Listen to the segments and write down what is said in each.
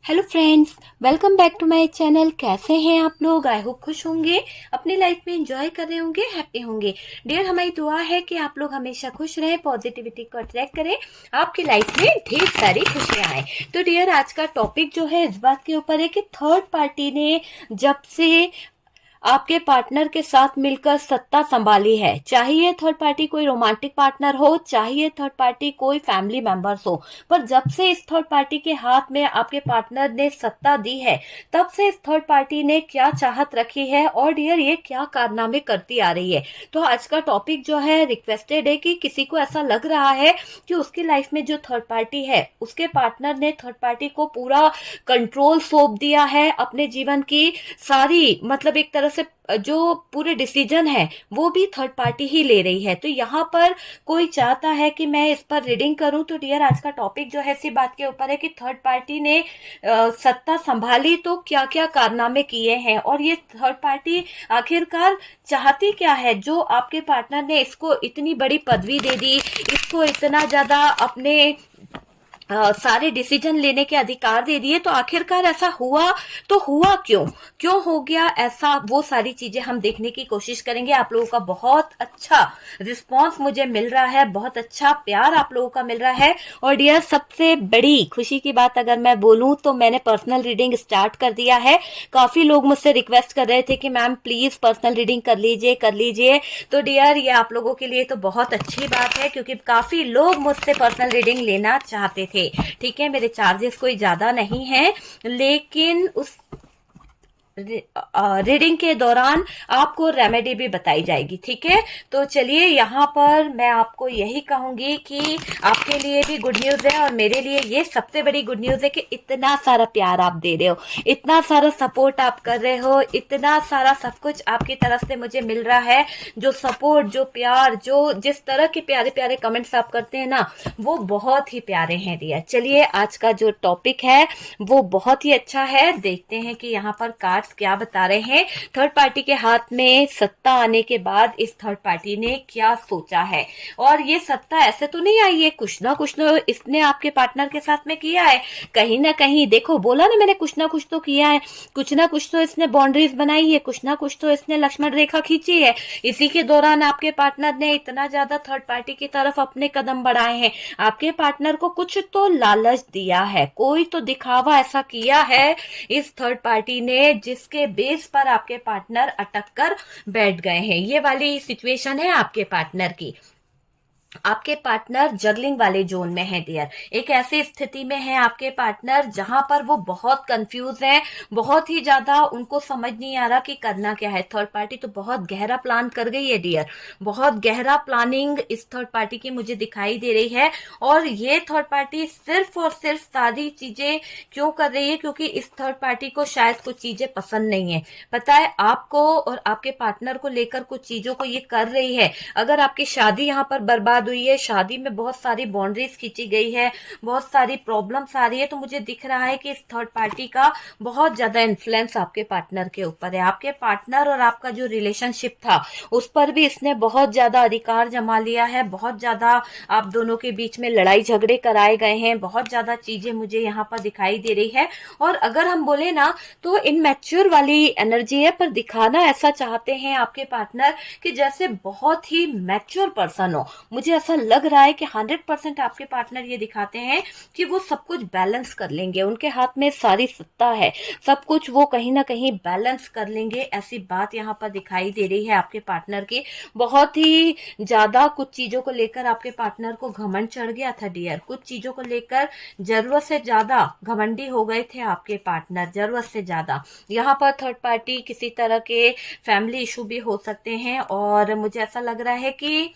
Hello friends, welcome back to my channel. कैसे हैं आप लोग? आई होप खुश होंगे, अपनी लाइफ में एंजॉय कर रहे होंगे, हैप्पी होंगे। डियर, हमारी दुआ है कि आप लोग हमेशा खुश रहें, पॉजिटिविटी को अट्रैक्ट करें, आपकी लाइफ में ढेर सारी खुशियां आए। तो डियर, आज का टॉपिक जो है इस बात के ऊपर है कि थर्ड पार्टी ने जब से आपके पार्टनर के साथ मिलकर सत्ता संभाली है, चाहे ये थर्ड पार्टी कोई रोमांटिक पार्टनर हो, चाहे ये थर्ड पार्टी कोई फैमिली मेंबर्स हो, पर जब से इस थर्ड पार्टी के हाथ में आपके पार्टनर ने सत्ता दी है, तब से इस थर्ड पार्टी ने क्या चाहत रखी है और डियर ये क्या कारनामे करती आ रही है। तो आज का टॉपिक जो है रिक्वेस्टेड है कि किसी को ऐसा लग रहा है कि उसकी लाइफ में जो थर्ड पार्टी है, उसके पार्टनर ने थर्ड पार्टी को पूरा कंट्रोल सौंप दिया है, अपने जीवन की सारी मतलब एक तरह से जो पूरे डिसीजन है वो भी थर्ड पार्टी ही ले रही है। तो यहाँ पर कोई चाहता है कि मैं इस पर रीडिंग करूं, तो डियर आज का टॉपिक जो है इसी बात के ऊपर है कि थर्ड पार्टी ने सत्ता संभाली तो क्या क्या कारनामे किए हैं और ये थर्ड पार्टी आखिरकार चाहती क्या है। जो आपके पार्टनर ने इसको इतनी बड़ी पदवी दे दी, इसको इतना ज्यादा अपने सारे डिसीजन लेने के अधिकार दे दिए, तो आखिरकार ऐसा हुआ तो हुआ क्यों, क्यों हो गया ऐसा, वो सारी चीजें हम देखने की कोशिश करेंगे। आप लोगों का बहुत अच्छा रिस्पांस मुझे मिल रहा है, बहुत अच्छा प्यार आप लोगों का मिल रहा है। और डियर, सबसे बड़ी खुशी की बात अगर मैं बोलूं तो मैंने पर्सनल रीडिंग स्टार्ट कर दिया है। काफी लोग मुझसे रिक्वेस्ट कर रहे थे कि मैम प्लीज पर्सनल रीडिंग कर लीजिए कर लीजिए। तो डियर, ये आप लोगों के लिए तो बहुत अच्छी बात है क्योंकि काफी लोग मुझसे पर्सनल रीडिंग लेना चाहते थे। ठीक है, मेरे चार्जेस कोई ज्यादा नहीं है, लेकिन उस रीडिंग के दौरान आपको रेमेडी भी बताई जाएगी। ठीक है, तो चलिए, यहाँ पर मैं आपको यही कहूंगी कि आपके लिए भी गुड न्यूज है और मेरे लिए ये सबसे बड़ी गुड न्यूज है कि इतना सारा प्यार आप दे रहे हो, इतना सारा सपोर्ट आप कर रहे हो, इतना सारा सब कुछ आपकी तरफ से मुझे मिल रहा है। जो सपोर्ट, जो प्यार, जो जिस तरह के प्यारे प्यारे कमेंट्स आप करते हैं ना, वो बहुत ही प्यारे हैं डियर। चलिए, आज का जो टॉपिक है वो बहुत ही अच्छा है। देखते हैं कि यहाँ पर कार्ड्स क्या बता रहे हैं। थर्ड पार्टी के हाथ में सत्ता आने के बाद इस थर्ड पार्टी ने क्या सोचा है। और ये सत्ता ऐसे तो नहीं आई है, कुछ ना कुछ तो इसने आपके पार्टनर के साथ में किया है। कहीं ना कहीं देखो, बोला ना मैंने, कुछ ना कुछ तो किया है, कुछ ना कुछ तो इसने बाउंड्रीज बनाई है, कुछ ना कुछ तो इसने लक्ष्मण रेखा खींची है। इसी के दौरान आपके पार्टनर ने इतना ज्यादा थर्ड पार्टी की तरफ अपने कदम बढ़ाए हैं। आपके पार्टनर को कुछ तो लालच दिया है, कोई तो दिखावा ऐसा किया है इस थर्ड पार्टी ने, जिसके बेस पर आपके पार्टनर अटक कर बैठ गए हैं। ये वाली सिचुएशन है आपके पार्टनर की। आपके पार्टनर जगलिंग वाले जोन में है डियर। एक ऐसी स्थिति में है आपके पार्टनर जहां पर वो बहुत कंफ्यूज है, बहुत ही ज्यादा उनको समझ नहीं आ रहा कि करना क्या है। थर्ड पार्टी तो बहुत गहरा प्लान कर गई है डियर, बहुत गहरा प्लानिंग इस थर्ड पार्टी की मुझे दिखाई दे रही है। और ये थर्ड पार्टी सिर्फ और सिर्फ सारी चीजें क्यों कर रही है, क्योंकि इस थर्ड पार्टी को शायद कुछ चीजें पसंद नहीं है। पता है, आपको और आपके पार्टनर को लेकर कुछ चीजों को ये कर रही है। अगर आपकी शादी यहाँ पर बर्बाद हुई है, शादी में बहुत सारी बाउंड्रीज खींची गई है, बहुत सारी प्रॉब्लम्स आ रही है, तो मुझे दिख रहा है कि इस थर्ड पार्टी का बहुत ज्यादा इन्फ्लुएंस आपके पार्टनर के ऊपर है। आपके पार्टनर और आपका जो रिलेशनशिप था उस पर भी इसने बहुत ज्यादा अधिकार जमा लिया है, बहुत ज्यादा आप दोनों के बीच में लड़ाई झगड़े कराए गए हैं, बहुत ज्यादा चीजें मुझे यहाँ पर दिखाई दे रही है। और अगर हम बोले ना तो इनमैच्योर वाली एनर्जी है, पर दिखाना ऐसा चाहते हैं आपके पार्टनर कि जैसे बहुत ही मैच्योर पर्सन हो। मुझे ऐसा लग रहा है कि 100% आपके पार्टनर ये दिखाते हैं कि वो सब कुछ बैलेंस कर लेंगे, उनके हाथ में सारी सत्ता है, सब कुछ वो कहीं ना कहीं बैलेंस कर लेंगे, ऐसी बात यहाँ पर दिखाई दे रही है आपके पार्टनर की। बहुत ही ज्यादा कुछ चीजों को लेकर आपके पार्टनर को घमंड चढ़ गया था डियर, कुछ चीजों को लेकर जरूरत से ज्यादा घमंडी हो गए थे आपके पार्टनर, जरूरत से ज्यादा। यहाँ पर थर्ड पार्टी किसी तरह के फैमिली इशू भी हो सकते हैं और मुझे ऐसा लग रहा है कि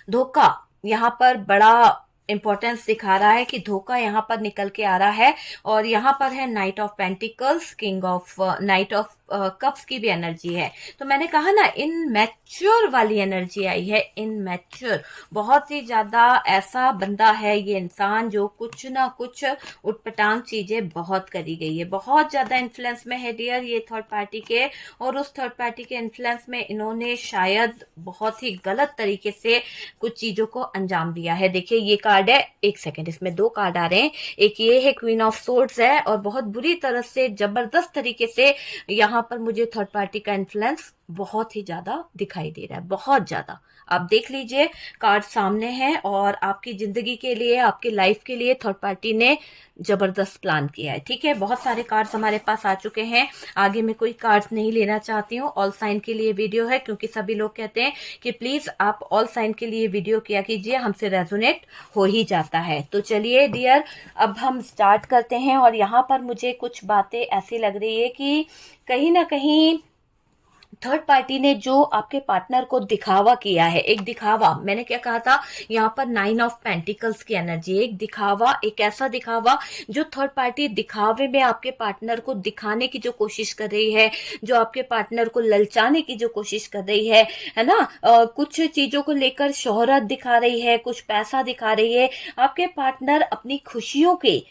धोखा यहाँ पर बड़ा इंपॉर्टेंस दिखा रहा है, कि धोखा यहाँ पर निकल के आ रहा है। और यहाँ पर है night of pentacles, king of night of cups की भी एनर्जी है। तो मैंने कहा ना, इनमैच्योर वाली एनर्जी आई है, इनमैच्योर। बहुत ही ज्यादा ऐसा बंदा है ये इंसान जो कुछ ना कुछ उटपटांग चीजें बहुत करी गई है, बहुत ज्यादा इन्फ्लुएंस में है डियर ये थर्ड पार्टी के। और उस थर्ड पार्टी के इन्फ्लुएंस में इन्होंने शायद बहुत ही गलत तरीके से कुछ चीजों को अंजाम दिया है। देखिए ये कार्ड है, एक सेकेंड, इसमें दो कार्ड आ रहे हैं। एक ये है क्वीन ऑफ सोर्ड्स है, और बहुत बुरी तरह से जबरदस्त तरीके से यहाँ पर मुझे थर्ड पार्टी का इन्फ्लुएंस बहुत ही ज्यादा दिखाई दे रहा है, बहुत ज्यादा। आप देख लीजिए, कार्ड सामने है, और आपकी जिंदगी के लिए, आपकी लाइफ के लिए थर्ड पार्टी ने जबरदस्त प्लान किया है। ठीक है, बहुत सारे कार्ड्स हमारे पास आ चुके हैं। आगे मैं कोई कार्ड्स नहीं लेना चाहती हूँ, ऑल साइन के लिए वीडियो है, क्योंकि सभी लोग कहते हैं कि प्लीज आप ऑल साइन के लिए वीडियो किया कीजिए, हमसे रेजोनेट हो ही जाता है। तो चलिए डियर, अब हम स्टार्ट करते हैं। और यहाँ पर मुझे कुछ बातें ऐसी लग रही है कि कहीं ना कहीं थर्ड पार्टी ने जो आपके पार्टनर को दिखावा किया है, एक दिखावा, मैंने क्या कहा था, यहाँ पर 9 ऑफ पेंटिकल्स की एनर्जी, एक दिखावा, एक ऐसा दिखावा जो थर्ड पार्टी दिखावे में आपके पार्टनर को दिखाने की जो कोशिश कर रही है, जो आपके पार्टनर को ललचाने की जो कोशिश कर रही है ना। कुछ चीजों को लेकर शोहरत दिखा रही है, कुछ पैसा दिखा रही है। आपके पार्टनर अपनी खुशियों के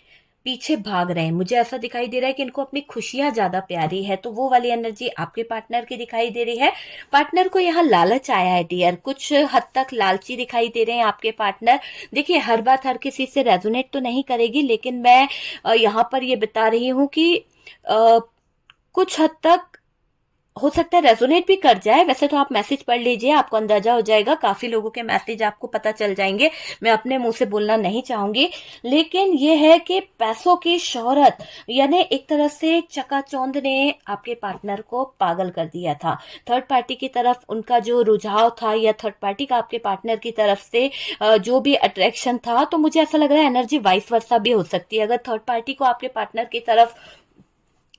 पीछे भाग रहे हैं, मुझे ऐसा दिखाई दे रहा है कि इनको अपनी खुशियां ज्यादा प्यारी है। तो वो वाली एनर्जी आपके पार्टनर की दिखाई दे रही है। पार्टनर को यहाँ लालच आया है डियर, कुछ हद तक लालची दिखाई दे रहे हैं आपके पार्टनर। देखिए हर बात हर किसी से रेजोनेट तो नहीं करेगी, लेकिन मैं यहाँ पर ये बता रही हूँ कि कुछ हद तक हो सकता है रेजोनेट भी कर जाए। वैसे तो आप मैसेज पढ़ लीजिए, आपको अंदाजा हो जाएगा, काफी लोगों के मैसेज आपको पता चल जाएंगे, मैं अपने मुंह से बोलना नहीं चाहूंगी। लेकिन ये है कि पैसों की शोहरत, यानी एक तरह से चकाचौंध ने आपके पार्टनर को पागल कर दिया था। थर्ड पार्टी की तरफ उनका जो रुझाव था, या थर्ड पार्टी का आपके पार्टनर की तरफ से जो भी अट्रैक्शन था, तो मुझे ऐसा लग रहा है एनर्जी वाइस वर्सा भी हो सकती है। अगर थर्ड पार्टी को आपके पार्टनर की तरफ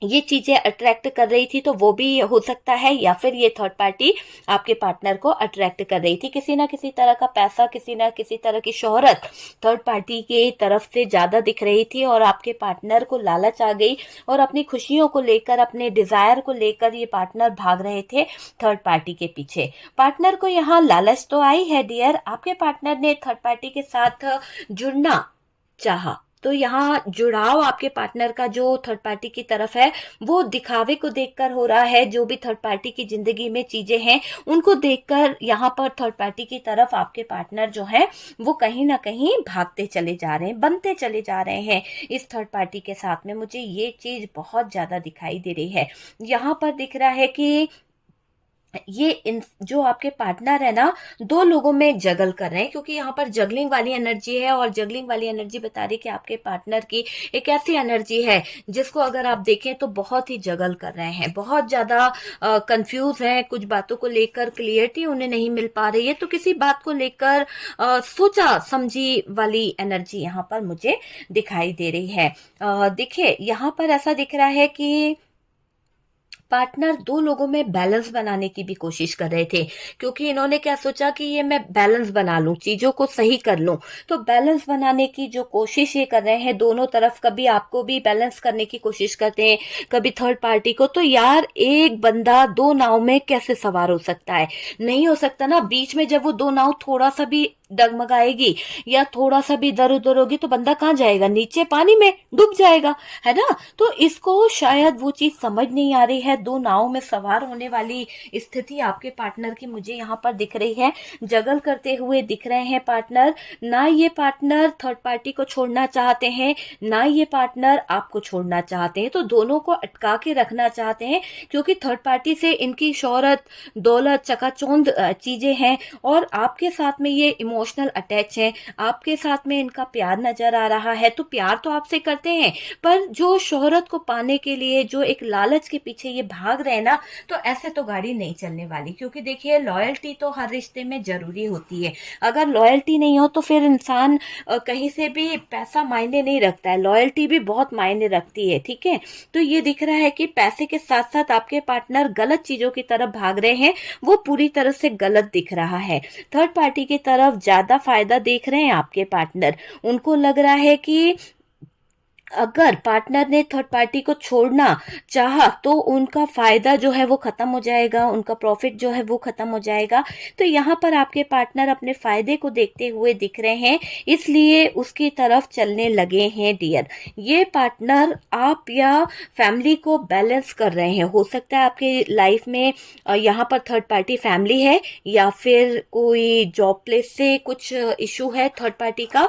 ये चीजें अट्रैक्ट कर रही थी तो वो भी हो सकता है, या फिर ये थर्ड पार्टी आपके पार्टनर को अट्रैक्ट कर रही थी। किसी ना किसी तरह का पैसा, किसी ना किसी तरह की शोहरत थर्ड पार्टी की तरफ से ज्यादा दिख रही थी, और आपके पार्टनर को लालच आ गई, और अपनी खुशियों को लेकर, अपने डिजायर को लेकर ये पार्टनर भाग रहे थे थर्ड पार्टी के पीछे। पार्टनर को यहाँ लालच तो आई है डियर, आपके पार्टनर ने थर्ड पार्टी के साथ जुड़ना चाहा, तो यहाँ जुड़ाव आपके पार्टनर का जो थर्ड पार्टी की तरफ है वो दिखावे को देखकर हो रहा है। जो भी थर्ड पार्टी की जिंदगी में चीजें हैं उनको देखकर यहाँ पर थर्ड पार्टी की तरफ आपके पार्टनर जो है वो कहीं ना कहीं भागते चले जा रहे हैं, बनते चले जा रहे हैं इस थर्ड पार्टी के साथ में। मुझे ये चीज बहुत ज्यादा दिखाई दे रही है। यहाँ पर दिख रहा है कि ये जो आपके पार्टनर है ना, दो लोगों में जगल कर रहे हैं, क्योंकि यहाँ पर जगलिंग वाली एनर्जी है, और जगलिंग वाली एनर्जी बता रही है कि आपके पार्टनर की एक ऐसी एनर्जी है जिसको अगर आप देखें तो बहुत ही जगल कर रहे हैं, बहुत ज्यादा कंफ्यूज हैं, कुछ बातों को लेकर क्लियरिटी उन्हें नहीं मिल पा रही है। तो किसी बात को लेकर सोचा समझी वाली एनर्जी यहाँ पर मुझे दिखाई दे रही है। देखिए यहाँ पर ऐसा दिख रहा है कि पार्टनर दो लोगों में बैलेंस बनाने की भी कोशिश कर रहे थे, क्योंकि इन्होंने क्या सोचा कि ये मैं बैलेंस बना लूं, चीजों को सही कर लूं। तो बैलेंस बनाने की जो कोशिश ये कर रहे हैं दोनों तरफ, कभी आपको भी बैलेंस करने की कोशिश करते हैं, कभी थर्ड पार्टी को। तो यार एक बंदा दो नाव में कैसे सवार हो सकता है? नहीं हो सकता ना। बीच में जब वो दो नाव थोड़ा सा भी डगमगाएगी या थोड़ा सा भी इधर उधर होगी तो बंदा कहाँ जाएगा? नीचे पानी में डूब जाएगा, है ना। तो इसको शायद वो चीज समझ नहीं आ रही है। दो नाव में सवार होने वाली स्थिति आपके पार्टनर की मुझे यहाँ पर दिख रही है, जगल करते हुए दिख रहे हैं पार्टनर। ना ये पार्टनर थर्ड पार्टी को छोड़ना चाहते हैं, ना ये पार्टनर आपको छोड़ना चाहते हैं, तो दोनों को अटका के रखना चाहते हैं, क्योंकि थर्ड पार्टी से इनकी शोहरत, दौलत, चकाचौंध चीजें हैं, और आपके साथ में ये इमोशनल अटैच है, आपके साथ में इनका प्यार नजर आ रहा है। तो प्यार तो आपसे करते हैं, पर जो शोहरत को पाने के लिए जो एक लालच के पीछे ये भाग रहे हैं ना, तो ऐसे तो गाड़ी नहीं चलने वाली। क्योंकि देखिए लॉयल्टी तो हर रिश्ते में जरूरी होती है। अगर लॉयल्टी नहीं हो तो फिर इंसान कहीं से भी पैसा मायने नहीं रखता है, लॉयल्टी भी बहुत मायने रखती है। ठीक है, तो ये दिख रहा है कि पैसे के साथ साथ आपके पार्टनर गलत चीजों की तरफ भाग रहे हैं, वो पूरी तरह से गलत दिख रहा है। थर्ड पार्टी की तरफ ज्यादा फायदा देख रहे हैं आपके पार्टनर। उनको लग रहा है कि अगर पार्टनर ने थर्ड पार्टी को छोड़ना चाहा तो उनका फायदा जो है वो खत्म हो जाएगा, उनका प्रॉफिट जो है वो खत्म हो जाएगा। तो यहाँ पर आपके पार्टनर अपने फायदे को देखते हुए दिख रहे हैं, इसलिए उसकी तरफ चलने लगे हैं डियर। ये पार्टनर आप या फैमिली को बैलेंस कर रहे हैं। हो सकता है आपके लाइफ में यहाँ पर थर्ड पार्टी फैमिली है, या फिर कोई जॉब प्लेस से कुछ इशू है थर्ड पार्टी का,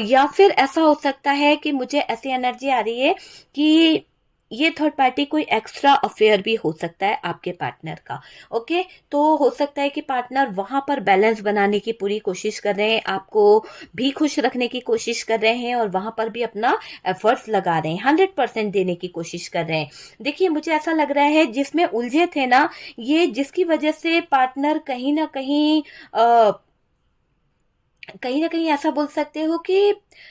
या फिर ऐसा हो सकता है कि मुझे ऐसी एनर्जी आ रही है कि ये थर्ड पार्टी कोई एक्स्ट्रा अफेयर भी हो सकता है आपके पार्टनर का। ओके, तो हो सकता है कि पार्टनर वहां पर बैलेंस बनाने की पूरी कोशिश कर रहे हैं, आपको भी खुश रखने की कोशिश कर रहे हैं, और वहां पर भी अपना एफर्ट्स लगा रहे हैं, 100% देने की कोशिश कर रहे हैं। देखिए, मुझे ऐसा लग रहा है जिसमें उलझे थे ना ये, जिसकी वजह से पार्टनर कहीं ना कहीं ऐसा बोल सकते हो कि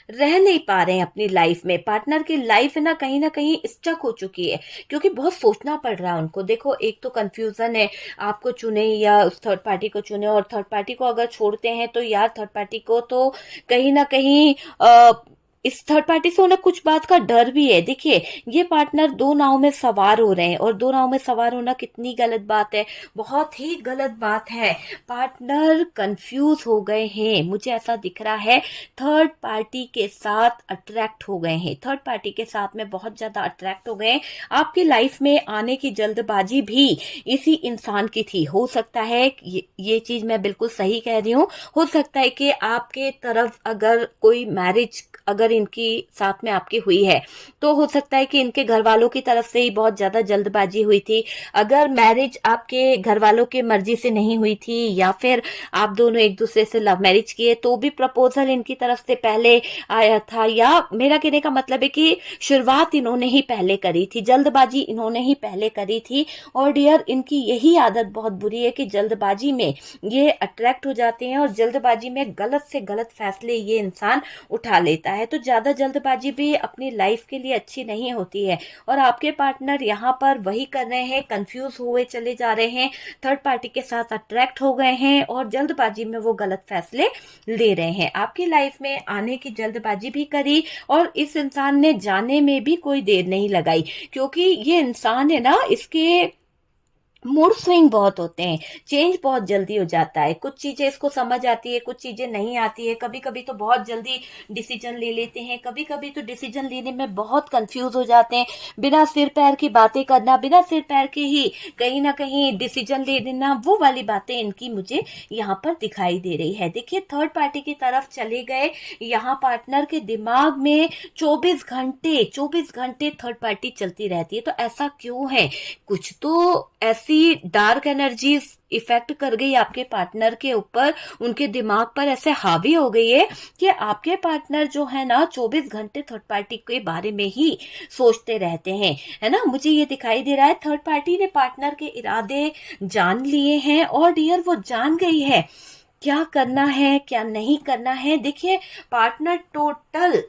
रह नहीं पा रहे हैं अपनी लाइफ में। पार्टनर की लाइफ ना कहीं स्टक हो चुकी है, क्योंकि बहुत सोचना पड़ रहा है उनको। देखो, एक तो कंफ्यूजन है, आपको चुने या उस थर्ड पार्टी को चुने, और थर्ड पार्टी को अगर छोड़ते हैं तो यार थर्ड पार्टी को तो कहीं ना कहीं इस थर्ड पार्टी से उन्हें कुछ बात का डर भी है। देखिए, ये पार्टनर दो नाव में सवार हो रहे हैं, और दो नाव में सवार होना कितनी गलत बात है, बहुत ही गलत बात है। पार्टनर कंफ्यूज हो गए हैं, मुझे ऐसा दिख रहा है, थर्ड पार्टी के साथ अट्रैक्ट हो गए हैं, थर्ड पार्टी के साथ में बहुत ज्यादा अट्रैक्ट हो गए हैं। आपकी लाइफ में आने की जल्दबाजी भी इसी इंसान की थी। हो सकता है ये चीज मैं बिल्कुल सही कह रही हूँ, हो सकता है कि आपके तरफ अगर कोई मैरिज अगर इनकी साथ में आपकी हुई है, तो हो सकता है कि इनके घर वालों की तरफ से ही बहुत ज्यादा जल्दबाजी हुई थी। अगर मैरिज आपके घर वालों की मर्जी से नहीं हुई थी, या फिर आप दोनों एक दूसरे से लव मैरिज किए, तो भी प्रपोजल इनकी तरफ से पहले आया था, या मेरा कहने का मतलब है कि शुरुआत इन्होंने ही पहले करी थी, जल्दबाजी इन्होंने ही पहले करी थी। और डियर, इनकी यही आदत बहुत बुरी है कि जल्दबाजी में ये अट्रैक्ट हो जाते हैं, और जल्दबाजी में गलत से गलत फैसले ये इंसान उठा लेता है। तो ज्यादा जल्दबाजी भी अपनी लाइफ के लिए अच्छी नहीं होती है, और आपके पार्टनर यहाँ पर वही कर रहे हैं, कंफ्यूज हुए चले जा रहे हैं, थर्ड पार्टी के साथ अट्रैक्ट हो गए हैं, और जल्दबाजी में वो गलत फैसले ले रहे हैं। आपकी लाइफ में आने की जल्दबाजी भी करी, और इस इंसान ने जाने में भी कोई देर नहीं लगाई, क्योंकि ये इंसान है ना, इसके मूड स्विंग बहुत होते हैं, चेंज बहुत जल्दी हो जाता है, कुछ चीजें इसको समझ आती है, कुछ चीजें नहीं आती है, कभी कभी तो बहुत जल्दी डिसीजन ले लेते हैं, कभी कभी तो डिसीजन लेने में बहुत कंफ्यूज हो जाते हैं, बिना सिर पैर की बातें करना, बिना सिर पैर के ही कहीं ना कहीं डिसीजन ले लेना, वो वाली बातें इनकी मुझे यहाँ पर दिखाई दे रही है। देखिए, थर्ड पार्टी की तरफ चले गए, यहाँ पार्टनर के दिमाग में 24 घंटे थर्ड पार्टी चलती रहती है। तो ऐसा क्यों है, कुछ तो ऐसी डार्क एनर्जीज इफेक्ट कर गई आपके पार्टनर के ऊपर, उनके दिमाग पर ऐसे हावी हो गई है कि आपके पार्टनर जो है ना 24 घंटे थर्ड पार्टी के बारे में ही सोचते रहते हैं, है ना। मुझे ये दिखाई दे रहा है थर्ड पार्टी ने पार्टनर के इरादे जान लिए हैं, और डियर वो जान गई है क्या करना है क्या नहीं करना है। देखिए, पार्टनर टोटल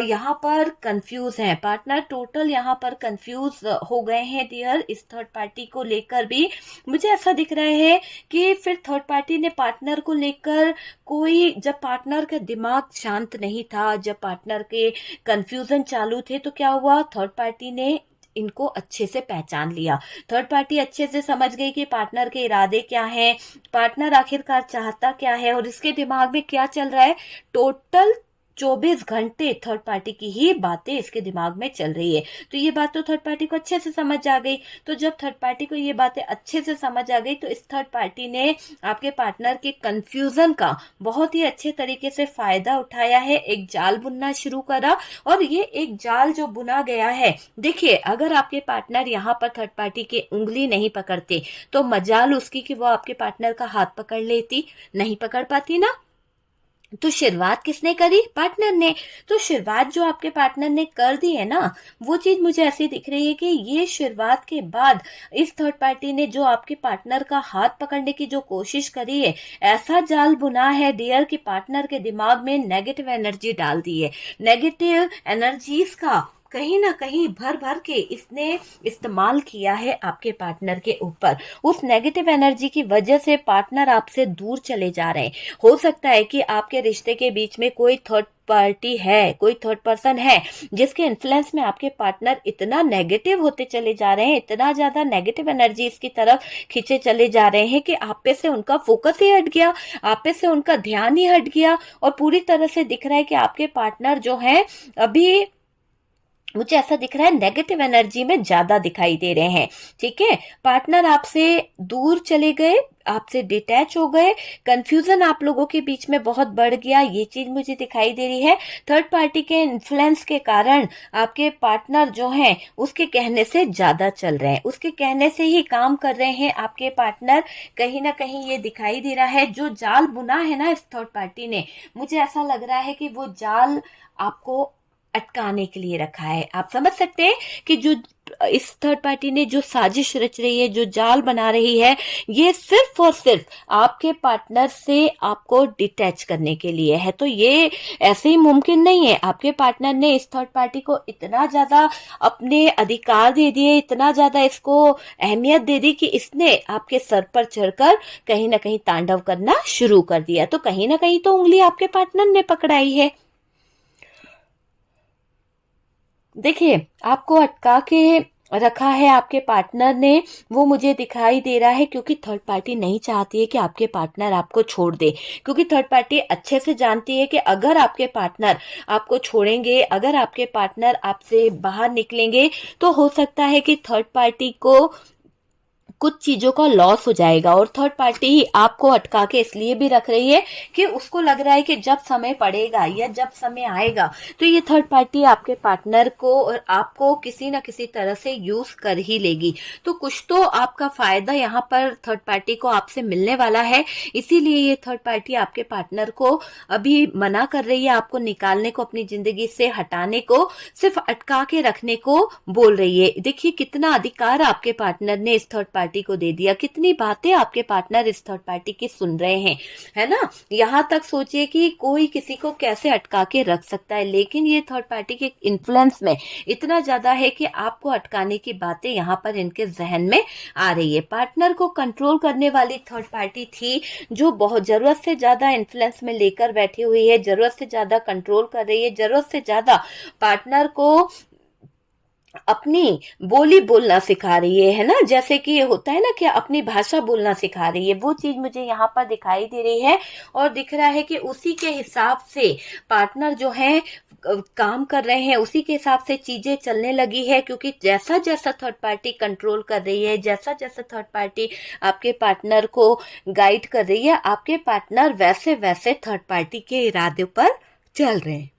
यहाँ पर कंफ्यूज है, पार्टनर टोटल यहाँ पर कंफ्यूज हो गए हैं डियर, इस थर्ड पार्टी को लेकर भी। मुझे ऐसा दिख रहा है कि फिर थर्ड पार्टी ने पार्टनर को लेकर कोई, जब पार्टनर का दिमाग शांत नहीं था, जब पार्टनर के कंफ्यूजन चालू थे, तो क्या हुआ, थर्ड पार्टी ने इनको अच्छे से पहचान लिया, थर्ड पार्टी अच्छे से समझ गई कि पार्टनर के इरादे क्या हैं, पार्टनर आखिरकार चाहता क्या है, और इसके दिमाग में क्या चल रहा है। टोटल 24 घंटे थर्ड पार्टी की ही बातें इसके दिमाग में चल रही है। तो ये बात तो थर्ड पार्टी को अच्छे से समझ आ गई। तो जब थर्ड पार्टी को ये बातें अच्छे से समझ आ गई, तो इस थर्ड पार्टी ने आपके पार्टनर के कंफ्यूजन का बहुत ही अच्छे तरीके से फायदा उठाया है, एक जाल बुनना शुरू करा। और ये एक जाल जो बुना गया है, देखिए, अगर आपके पार्टनर यहाँ पर थर्ड पार्टी के उंगली नहीं पकड़ते, तो मजाल उसकी कि वो आपके पार्टनर का हाथ पकड़ लेती, नहीं पकड़ पाती ना। तो शुरुआत किसने करी, पार्टनर ने। तो शुरुआत जो आपके पार्टनर ने कर दी है ना, वो चीज मुझे ऐसी दिख रही है कि ये शुरुआत के बाद इस थर्ड पार्टी ने जो आपके पार्टनर का हाथ पकड़ने की जो कोशिश करी है, ऐसा जाल बुना है डियर कि पार्टनर के दिमाग में नेगेटिव एनर्जी डाल दी है, नेगेटिव एनर्जीज का कहीं ना कहीं भर भर के इसने इस्तेमाल किया है आपके पार्टनर के ऊपर। उस नेगेटिव एनर्जी की वजह से पार्टनर आपसे दूर चले जा रहे हैं। हो सकता है कि आपके रिश्ते के बीच में कोई थर्ड पार्टी है, कोई थर्ड पर्सन है जिसके इन्फ्लुएंस में आपके पार्टनर इतना नेगेटिव होते चले जा रहे हैं, इतना ज्यादा नेगेटिव एनर्जी इसकी तरफ खींचे चले जा रहे हैं कि आप पे से उनका फोकस ही हट गया, आप पे से उनका ध्यान ही हट गया, और पूरी तरह से दिख रहा है कि आपके पार्टनर जो है अभी, मुझे ऐसा दिख रहा है, नेगेटिव एनर्जी में ज्यादा दिखाई दे रहे हैं। ठीक है, पार्टनर आपसे दूर चले गए, आपसे डिटैच हो गए, कंफ्यूजन आप लोगों के बीच में बहुत बढ़ गया, ये चीज मुझे दिखाई दे रही है। थर्ड पार्टी के इन्फ्लुएंस के कारण आपके पार्टनर जो हैं उसके कहने से ज्यादा चल रहे हैं, उसके कहने से ही काम कर रहे हैं आपके पार्टनर। कहीं ना कहीं ये दिखाई दे रहा है, जो जाल बुना है ना इस थर्ड पार्टी ने, मुझे ऐसा लग रहा है कि वो जाल आपको अटकाने के लिए रखा है। आप समझ सकते हैं कि जो इस थर्ड पार्टी ने जो साजिश रच रही है, जो जाल बना रही है, ये सिर्फ और सिर्फ आपके पार्टनर से आपको डिटैच करने के लिए है। तो ये ऐसे ही मुमकिन नहीं है। आपके पार्टनर ने इस थर्ड पार्टी को इतना ज्यादा अपने अधिकार दे दिए, इतना ज्यादा इसको अहमियत दे दी कि इसने आपके सर पर चढ़कर कहीं ना कहीं तांडव करना शुरू कर दिया। तो कहीं ना कहीं तो उंगली आपके पार्टनर ने पकड़ाई है। देखिए, आपको अटका के रखा है आपके पार्टनर ने, वो मुझे दिखाई दे रहा है, क्योंकि थर्ड पार्टी नहीं चाहती है कि आपके पार्टनर आपको छोड़ दे। क्योंकि थर्ड पार्टी अच्छे से जानती है कि अगर आपके पार्टनर आपको छोड़ेंगे, अगर आपके पार्टनर आपसे बाहर निकलेंगे, तो हो सकता है कि थर्ड पार्टी को कुछ चीजों का लॉस हो जाएगा। और थर्ड पार्टी ही आपको अटका के इसलिए भी रख रही है कि उसको लग रहा है कि जब समय पड़ेगा या जब समय आएगा तो ये थर्ड पार्टी आपके पार्टनर को और आपको किसी ना किसी तरह से यूज कर ही लेगी। तो कुछ तो आपका फायदा यहाँ पर थर्ड पार्टी को आपसे मिलने वाला है, इसीलिए ये थर्ड पार्टी आपके पार्टनर को अभी मना कर रही है, आपको निकालने को, अपनी जिंदगी से हटाने को, सिर्फ अटका के रखने को बोल रही है। देखिए कितना अधिकार आपके पार्टनर ने इस थर्ड पार्टी को दे दिया, कितनी बातें आपके पार्टनर इस थर्ड पार्टी की सुन रहे हैं, है ना। यहाँ तक सोचिए कि कोई किसी को कैसे अटका के रख सकता है, लेकिन ये थर्ड पार्टी के इन्फ्लुएंस में इतना ज्यादा है कि आपको अटकाने की बातें यहाँ पर इनके जहन में आ रही है। पार्टनर को कंट्रोल करने वाली थर्ड पार्टी थी जो बहुत जरूरत से ज्यादा इन्फ्लुएंस में लेकर बैठी हुई है, जरूरत से ज्यादा कंट्रोल कर रही है, जरूरत से ज्यादा पार्टनर को अपनी बोली बोलना सिखा रही है ना। जैसे कि ये होता है ना कि अपनी भाषा बोलना सिखा रही है, वो चीज मुझे यहाँ पर दिखाई दे रही है। और दिख रहा है कि उसी के हिसाब से पार्टनर जो है काम कर रहे हैं, उसी के हिसाब से चीजें चलने लगी है। क्योंकि जैसा जैसा थर्ड पार्टी कंट्रोल कर रही है, जैसा जैसा थर्ड पार्टी आपके पार्टनर को गाइड कर रही है, आपके पार्टनर वैसे वैसे थर्ड पार्टी के इरादे पर चल रहे हैं।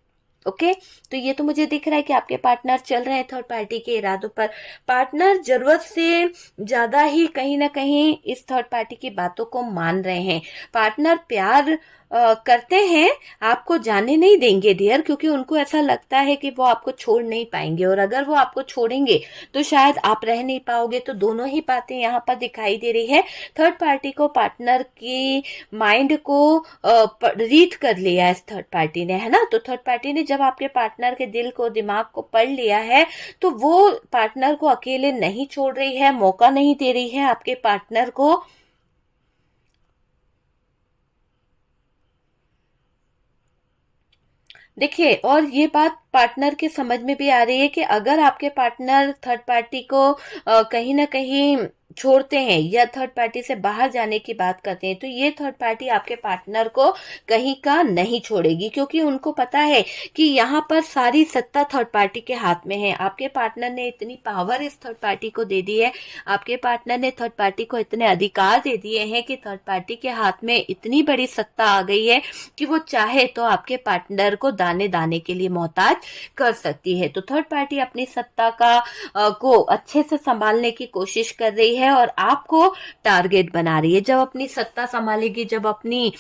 ओके तो ये तो मुझे दिख रहा है कि आपके पार्टनर चल रहे हैं थर्ड पार्टी के इरादों पर। पार्टनर जरूरत से ज्यादा ही कहीं ना कहीं इस थर्ड पार्टी की बातों को मान रहे हैं। पार्टनर प्यार करते हैं, आपको जाने नहीं देंगे डियर, क्योंकि उनको ऐसा लगता है कि वो आपको छोड़ नहीं पाएंगे, और अगर वो आपको छोड़ेंगे तो शायद आप रह नहीं पाओगे। तो दोनों ही बातें यहाँ पर दिखाई दे रही है। थर्ड पार्टी को पार्टनर की माइंड को रीड कर लिया है इस थर्ड पार्टी ने, है ना। तो थर्ड पार्टी ने जब आपके पार्टनर के दिल को, दिमाग को पढ़ लिया है, तो वो पार्टनर को अकेले नहीं छोड़ रही है, मौका नहीं दे रही है आपके पार्टनर को। देखिए, और ये बात पार्टनर के समझ में भी आ रही है कि अगर आपके पार्टनर थर्ड पार्टी को कहीं ना कहीं छोड़ते हैं या थर्ड पार्टी से बाहर जाने की बात करते हैं, तो ये थर्ड पार्टी आपके पार्टनर को कहीं का नहीं छोड़ेगी, क्योंकि उनको पता है कि यहाँ पर सारी सत्ता थर्ड पार्टी के हाथ में है। आपके पार्टनर ने इतनी पावर इस थर्ड पार्टी को दे दी है, आपके पार्टनर ने थर्ड पार्टी को इतने अधिकार दे दिए हैं कि थर्ड पार्टी के हाथ में इतनी बड़ी सत्ता आ गई है कि वो चाहे तो आपके पार्टनर को दाने दाने के लिए मोहताज कर सकती है। तो थर्ड पार्टी अपनी सत्ता को अच्छे से संभालने की कोशिश कर रही है और आपको टारगेट बना रही है। जब अपनी सत्ता संभालेगी, जब अपनी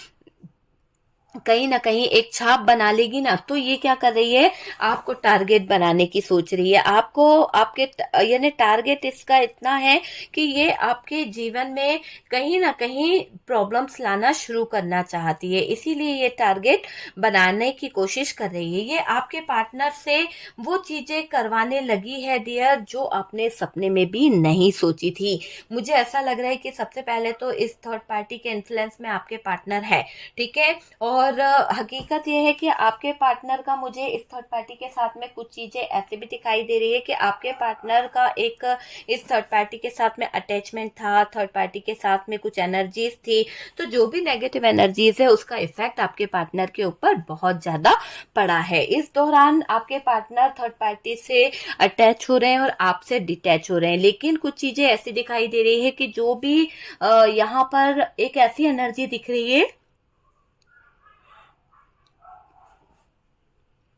कहीं ना कहीं एक छाप बना लेगी ना, तो ये क्या कर रही है, आपको टारगेट बनाने की सोच रही है। आपको आपके यानी टारगेट इसका इतना है कि ये आपके जीवन में कहीं ना कहीं प्रॉब्लम्स लाना शुरू करना चाहती है, इसीलिए ये टारगेट बनाने की कोशिश कर रही है। ये आपके पार्टनर से वो चीजें करवाने लगी है डियर जो आपने सपने में भी नहीं सोची थी। मुझे ऐसा लग रहा है कि सबसे पहले तो इस थर्ड पार्टी के इन्फ्लुएंस में आपके पार्टनर है, ठीक है। और और हकीकत यह है कि आपके पार्टनर का मुझे इस थर्ड पार्टी के साथ में कुछ चीजें ऐसे भी दिखाई दे रही है कि आपके पार्टनर का एक इस थर्ड पार्टी के साथ में अटैचमेंट था, थर्ड पार्टी के साथ में कुछ एनर्जीज थी। तो जो भी नेगेटिव एनर्जीज है उसका इफेक्ट आपके पार्टनर के ऊपर बहुत ज्यादा पड़ा है। इस दौरान आपके पार्टनर थर्ड पार्टी से अटैच हो रहे हैं और आपसे डिटैच हो रहे हैं, लेकिन कुछ चीजें ऐसी दिखाई दे रही है कि जो भी यहाँ पर एक ऐसी एनर्जी दिख रही है,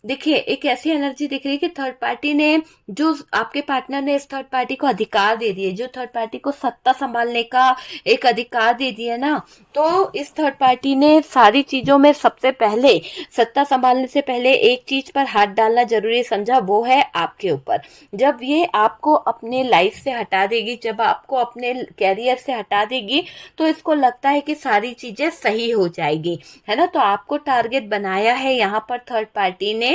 देखिए एक ऐसी एनर्जी दिख रही है कि थर्ड पार्टी ने, जो आपके पार्टनर ने इस थर्ड पार्टी को अधिकार दे दिए, जो थर्ड पार्टी को सत्ता संभालने का एक अधिकार दे दिया ना, तो इस थर्ड पार्टी ने सारी चीजों में सबसे पहले, सत्ता संभालने से पहले एक चीज पर हाथ डालना जरूरी समझा, वो है आपके ऊपर। जब ये आपको अपने लाइफ से हटा देगी, जब आपको अपने कैरियर से हटा देगी, तो इसको लगता है कि सारी चीजें सही हो जाएगी, है ना। तो आपको टारगेट बनाया है यहाँ पर थर्ड पार्टी ने,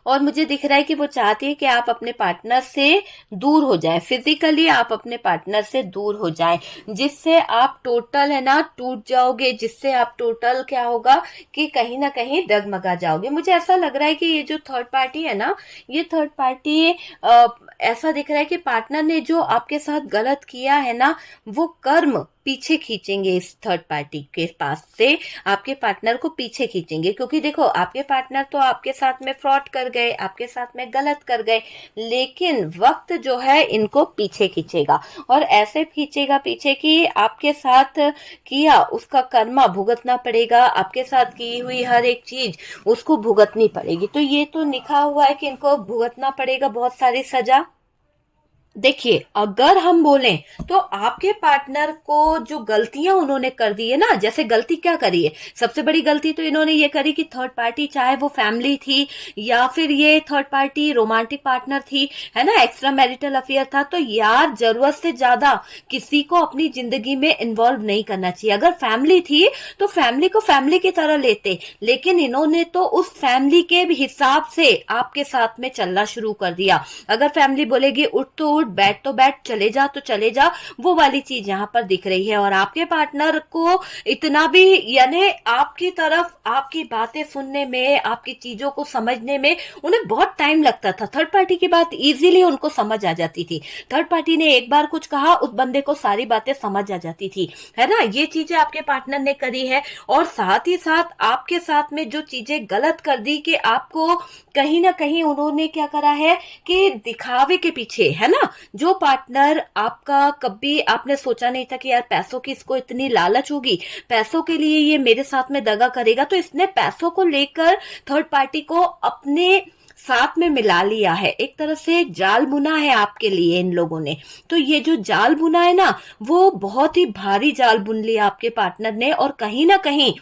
और मुझे दिख रहा है कि वो चाहती है कि आप अपने पार्टनर से दूर हो जाएं, फिजिकली आप अपने पार्टनर से दूर हो जाएं, जिससे आप टोटल है ना टूट जाओगे, जिससे आप टोटल क्या होगा कि कहीं ना कहीं डगमगा जाओगे। मुझे ऐसा लग रहा है कि ये जो थर्ड पार्टी है ना, ये थर्ड पार्टी ऐसा दिख रहा है कि पार्टनर ने जो आपके साथ गलत किया है ना, वो कर्म पीछे खींचेंगे इस थर्ड पार्टी के पास से, आपके पार्टनर को पीछे खींचेंगे। क्योंकि देखो आपके पार्टनर तो आपके साथ में फ्रॉड कर गए, आपके साथ में गलत कर गए, लेकिन वक्त जो है इनको पीछे खींचेगा, और ऐसे खींचेगा पीछे कि आपके साथ किया उसका कर्मा भुगतना पड़ेगा, आपके साथ की हुई हर एक चीज उसको भुगतनी पड़ेगी। तो ये तो लिखा हुआ है कि इनको भुगतना पड़ेगा बहुत सारी सजा। देखिए अगर हम बोलें तो आपके पार्टनर को जो गलतियां उन्होंने कर दी है ना, जैसे गलती क्या करी है, सबसे बड़ी गलती तो इन्होंने ये करी कि थर्ड पार्टी, चाहे वो फैमिली थी या फिर ये थर्ड पार्टी रोमांटिक पार्टनर थी, है ना, एक्स्ट्रा मैरिटल अफेयर था, तो यार जरूरत से ज्यादा किसी को अपनी जिंदगी में इन्वॉल्व नहीं करना चाहिए। अगर फैमिली थी तो फैमिली को फैमिली की तरह लेते, लेकिन इन्होंने तो उस फैमिली के भी हिसाब से आपके साथ में चलना शुरू कर दिया। अगर फैमिली बोलेगी उठ तो उठ, बैठ तो बैठ, चले जा तो चले जा, वो वाली चीज यहाँ पर दिख रही है। और आपके पार्टनर को इतना भी, यानी आपकी तरफ आपकी बातें सुनने में, आपकी चीजों को समझने में उन्हें बहुत टाइम लगता था। थर्ड पार्टी की बात इजीली उनको समझ आ जाती थी, थर्ड पार्टी ने एक बार कुछ कहा उस बंदे को सारी बातें समझ आ जाती थी, है ना। ये चीजें आपके पार्टनर ने करी है, और साथ ही साथ आपके साथ में जो चीजें गलत कर दी कि आपको कहीं ना कहीं उन्होंने क्या करा है कि दिखावे के पीछे, है ना, जो पार्टनर आपका कभी आपने सोचा नहीं था कि यार पैसों की इसको इतनी लालच होगी, पैसों के लिए ये मेरे साथ में दगा करेगा, तो इसने पैसों को लेकर थर्ड पार्टी को अपने साथ में मिला लिया है। एक तरह से जाल बुना है आपके लिए इन लोगों ने। तो ये जो जाल बुना है ना, वो बहुत ही भारी जाल बुन लिया आपके पार्टनर ने, और कहीं ना कहीं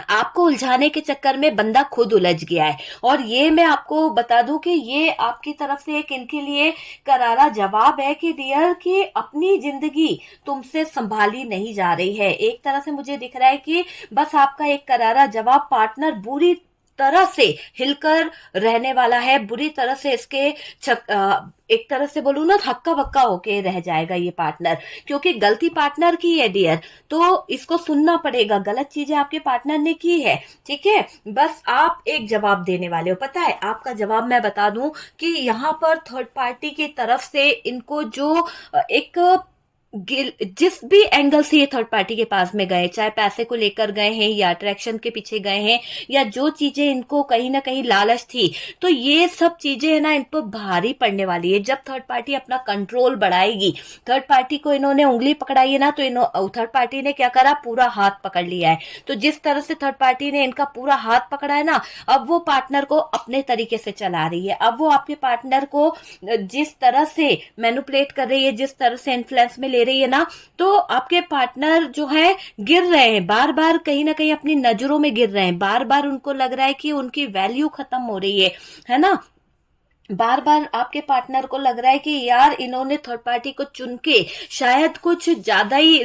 आपको उलझाने के चक्कर में बंदा खुद उलझ गया है। और ये मैं आपको बता दूं कि ये आपकी तरफ से एक इनके लिए करारा जवाब है कि डियर की अपनी जिंदगी तुमसे संभाली नहीं जा रही है। एक तरह से मुझे दिख रहा है कि बस आपका एक करारा जवाब, पार्टनर बुरी तरह से हिलकर रहने वाला है, बुरी तरह से इसके एक तरह से बोलूं ना हक्का बक्का होके रह जाएगा ये पार्टनर, क्योंकि गलती पार्टनर की है डियर, तो इसको सुनना पड़ेगा। गलत चीजें आपके पार्टनर ने की है, ठीक है, बस आप एक जवाब देने वाले हो। पता है आपका जवाब मैं बता दूं कि यहाँ पर थर्ड पार्टी की तरफ से इनको जो एक जिस भी एंगल से ये थर्ड पार्टी के पास में गए, चाहे पैसे को लेकर गए हैं या अट्रैक्शन के पीछे गए हैं, या जो चीजें इनको कहीं ना कहीं लालच थी, तो ये सब चीजें है ना इन पर भारी पड़ने वाली है। जब थर्ड पार्टी अपना कंट्रोल बढ़ाएगी, थर्ड पार्टी को इन्होंने उंगली पकड़ाई है ना, तो थर्ड पार्टी ने क्या करा, पूरा हाथ पकड़ लिया है। तो जिस तरह से थर्ड पार्टी ने इनका पूरा हाथ पकड़ा है ना, अब वो पार्टनर को अपने तरीके से चला रही है। अब वो आपके पार्टनर को जिस तरह से मैनिपुलेट कर रही है, जिस तरह से इन्फ्लुएंस में ले रही है ना, तो आपके पार्टनर जो है गिर रहे हैं, बार बार कहीं ना कहीं अपनी नजरों में गिर रहे हैं, बार बार उनको लग रहा है कि उनकी वैल्यू खत्म हो रही है ना। बार बार आपके पार्टनर को लग रहा है कि यार इन्होंने थर्ड पार्टी को चुन के शायद कुछ ज्यादा ही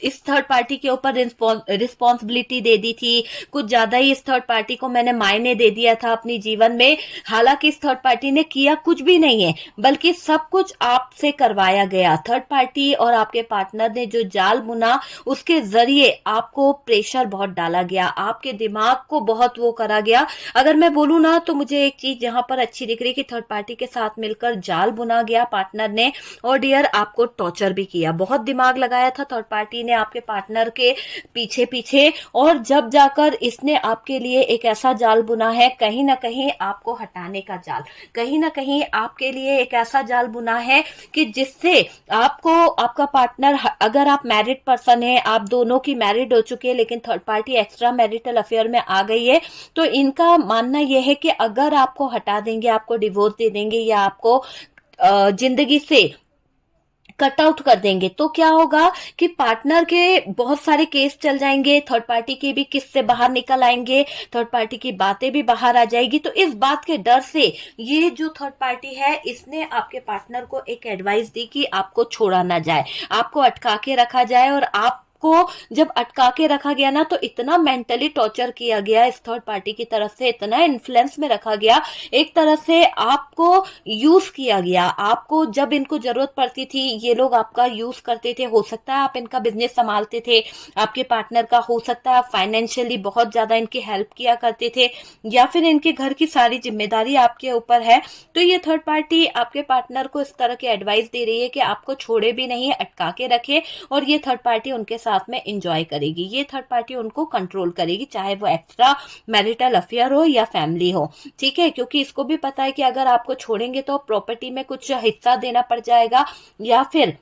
इस थर्ड पार्टी के ऊपर रिस्पॉन्सिबिलिटी दे दी थी, कुछ ज्यादा ही इस थर्ड पार्टी को मैंने मायने दे दिया था अपनी जीवन में। हालांकि इस थर्ड पार्टी ने किया कुछ भी नहीं है, बल्कि सब कुछ आपसे करवाया गया। थर्ड पार्टी और आपके पार्टनर ने जो जाल बुना उसके जरिए आपको प्रेशर बहुत डाला गया, आपके दिमाग को बहुत वो करा गया। अगर मैं बोलूँ ना तो मुझे एक चीज यहाँ पर अच्छी दिख रही है कि थर्ड पार्टी के साथ मिलकर जाल बुना गया पार्टनर ने, और डियर आपको टॉर्चर भी किया। बहुत दिमाग लगाया था थर्ड पार्टी ने आपके पार्टनर के पीछे पीछे, और जब जाकर इसने आपके लिए एक ऐसा जाल बुना है, कहीं ना कहीं आपको हटाने का जाल, कहीं ना कहीं आपके लिए एक ऐसा जाल बुना है कि जिससे आपको आपका पार्टनर, अगर आप मैरिड पर्सन है, आप दोनों की मैरिड हो चुके हैं लेकिन third party extra marital affair में आ गई है, तो इनका मानना यह है कि अगर आपको हटा देंगे, आपको डिवोर्स दे देंगे या आपको जिंदगी से कट आउट कर देंगे, तो क्या होगा कि पार्टनर के बहुत सारे केस चल जाएंगे, थर्ड पार्टी के भी किस्से बाहर निकल आएंगे, थर्ड पार्टी की बातें भी बाहर आ जाएगी। तो इस बात के डर से ये जो थर्ड पार्टी है इसने आपके पार्टनर को एक एडवाइस दी कि आपको छोड़ा ना जाए, आपको अटका के रखा जाए। और आप को जब अटका के रखा गया ना, तो इतना मेंटली टॉर्चर किया गया इस थर्ड पार्टी की तरफ से, इतना इन्फ्लुएंस में रखा गया, एक तरह से आपको यूज किया गया। आपको जब इनको जरूरत पड़ती थी ये लोग आपका यूज करते थे। हो सकता है आप इनका बिजनेस संभालते थे आपके पार्टनर का, हो सकता है आप फाइनेंशियली बहुत ज्यादा इनकी हेल्प किया करते थे, या फिर इनके घर की सारी जिम्मेदारी आपके ऊपर है। तो ये थर्ड पार्टी आपके पार्टनर को इस तरह की एडवाइस दे रही है कि आपको छोड़े भी नहीं, अटका के रखे, और ये थर्ड पार्टी उनके साथ में एंजॉय करेगी, ये थर्ड पार्टी उनको कंट्रोल करेगी, चाहे वो एक्स्ट्रा मैरिटल अफेयर हो या फैमिली हो। ठीक है, क्योंकि इसको भी पता है कि अगर आपको छोड़ेंगे तो प्रॉपर्टी में कुछ हिस्सा देना पड़ जाएगा, या फिर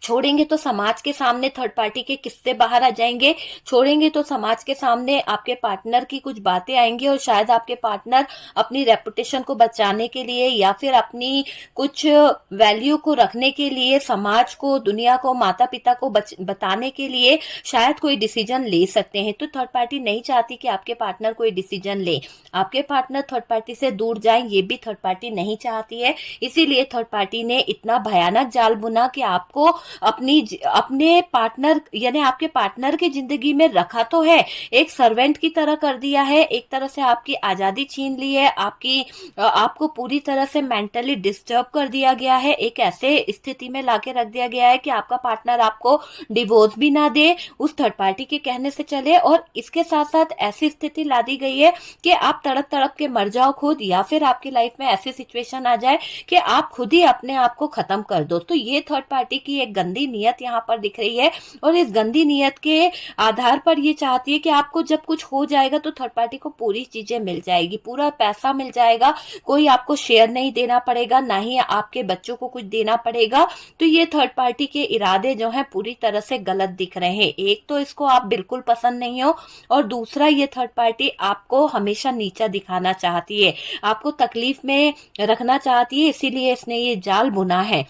छोड़ेंगे तो समाज के सामने थर्ड पार्टी के किस्से बाहर आ जाएंगे, छोड़ेंगे तो समाज के सामने आपके पार्टनर की कुछ बातें आएंगी, और शायद आपके पार्टनर अपनी रेपुटेशन को बचाने के लिए या फिर अपनी कुछ वैल्यू को रखने के लिए, समाज को, दुनिया को, माता पिता को बताने के लिए शायद कोई डिसीजन ले सकते हैं। तो थर्ड पार्टी नहीं चाहती कि आपके पार्टनर कोई डिसीजन ले, आपके पार्टनर थर्ड पार्टी से दूर जाए, ये भी थर्ड पार्टी नहीं चाहती है। इसीलिए थर्ड पार्टी ने इतना भयानक जाल बुना कि आपको अपने पार्टनर यानी आपके पार्टनर की जिंदगी में रखा तो है, एक सर्वेंट की तरह कर दिया है, एक तरह से आपकी आजादी छीन ली है, आपको पूरी तरह से मेंटली डिस्टर्ब कर दिया गया है, एक ऐसे स्थिति में लाके रख दिया गया है कि आपका पार्टनर आपको डिवोर्स भी ना दे, उस थर्ड पार्टी के कहने से चले, और इसके साथ साथ ऐसी स्थिति ला दी गई है कि आप तड़प तड़प के मर जाओ खुद, या फिर आपकी लाइफ में ऐसी सिचुएशन आ जाए कि आप खुद ही अपने आप को खत्म कर दो। तो ये थर्ड पार्टी की एक गंदी नीयत यहाँ पर दिख रही है, और इस गंदी नीयत के आधार पर ये चाहती है कि आपको जब कुछ हो जाएगा तो थर्ड पार्टी को पूरी चीजें मिल जाएगी, पूरा पैसा मिल जाएगा, कोई आपको शेयर नहीं देना पड़ेगा, ना ही आपके बच्चों को कुछ देना पड़ेगा। तो ये थर्ड पार्टी के इरादे जो हैं पूरी तरह से गलत दिख रहे हैं। एक तो इसको आप बिल्कुल पसंद नहीं हो, और दूसरा ये थर्ड पार्टी आपको हमेशा नीचा दिखाना चाहती है, आपको तकलीफ में रखना चाहती है, इसीलिए इसने ये जाल बुना है।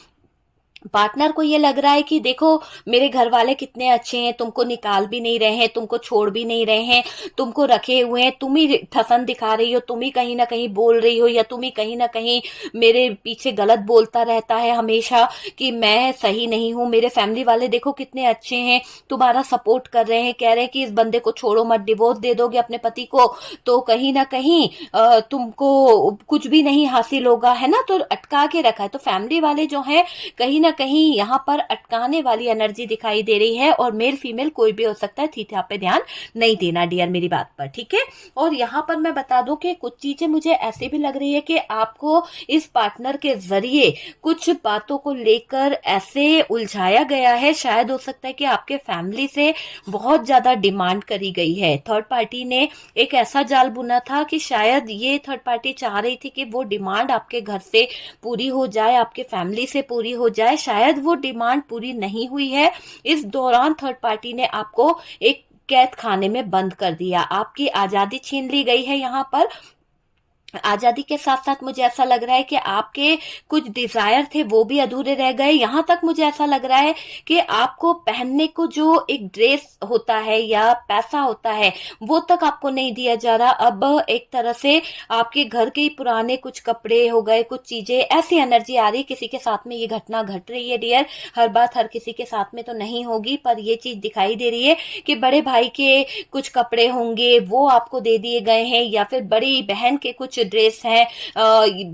पार्टनर को ये लग रहा है कि देखो मेरे घर वाले कितने अच्छे हैं, तुमको निकाल भी नहीं रहे हैं, तुमको छोड़ भी नहीं रहे हैं, तुमको रखे हुए हैं, तुम ही ठसन दिखा रही हो, तुम ही कहीं ना कहीं बोल रही हो, या तुम ही कहीं ना कहीं मेरे पीछे गलत बोलता रहता है हमेशा कि मैं सही नहीं हूँ। मेरे फैमिली वाले देखो कितने अच्छे हैं, तुम्हारा सपोर्ट कर रहे हैं, कह रहे हैं कि इस बंदे को छोड़ो मत, डिवोर्स दे दोगे अपने पति को तो कहीं ना कहीं तुमको कुछ भी नहीं हासिल होगा, है ना। तो अटका के रखा है। तो फैमिली वाले जो है कहीं ना कहीं यहाँ पर अटकाने वाली एनर्जी दिखाई दे रही है, और मेल फीमेल कोई भी हो सकता है, थीथा पे ध्यान नहीं देना डियर मेरी बात पर, ठीक है। और यहाँ पर मैं बता दूं कि कुछ चीजें मुझे ऐसे भी लग रही है कि आपको इस पार्टनर के जरिए कुछ बातों को लेकर ऐसे उलझाया गया है, शायद हो सकता है कि आपके फैमिली से बहुत ज्यादा डिमांड करी गई है। थर्ड पार्टी ने एक ऐसा जाल बुना था कि शायद ये थर्ड पार्टी चाह रही थी कि वो डिमांड आपके घर से पूरी हो जाए, आपके फैमिली से पूरी हो जाए, शायद वो डिमांड पूरी नहीं हुई है। इस दौरान थर्ड पार्टी ने आपको एक कैद खाने में बंद कर दिया, आपकी आजादी छीन ली गई है यहाँ पर। आजादी के साथ साथ मुझे ऐसा लग रहा है कि आपके कुछ डिजायर थे वो भी अधूरे रह गए। यहाँ तक मुझे ऐसा लग रहा है कि आपको पहनने को जो एक ड्रेस होता है या पैसा होता है वो तक आपको नहीं दिया जा रहा। अब एक तरह से आपके घर के ही पुराने कुछ कपड़े हो गए, कुछ चीजें, ऐसी एनर्जी आ रही है। किसी के साथ में ये घटना घट रही है डियर। हर बात हर किसी के साथ में तो नहीं होगी, पर ये चीज दिखाई दे रही है कि बड़े भाई के कुछ कपड़े होंगे वो आपको दे दिए गए हैं, या फिर बड़ी बहन के कुछ ड्रेस हैं,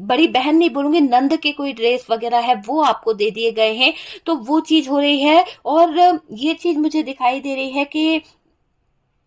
बड़ी बहन नहीं बोलूंगी, नंद के कोई ड्रेस वगैरह है वो आपको दे दिए गए हैं। तो वो चीज हो रही है। और ये चीज मुझे दिखाई दे रही है कि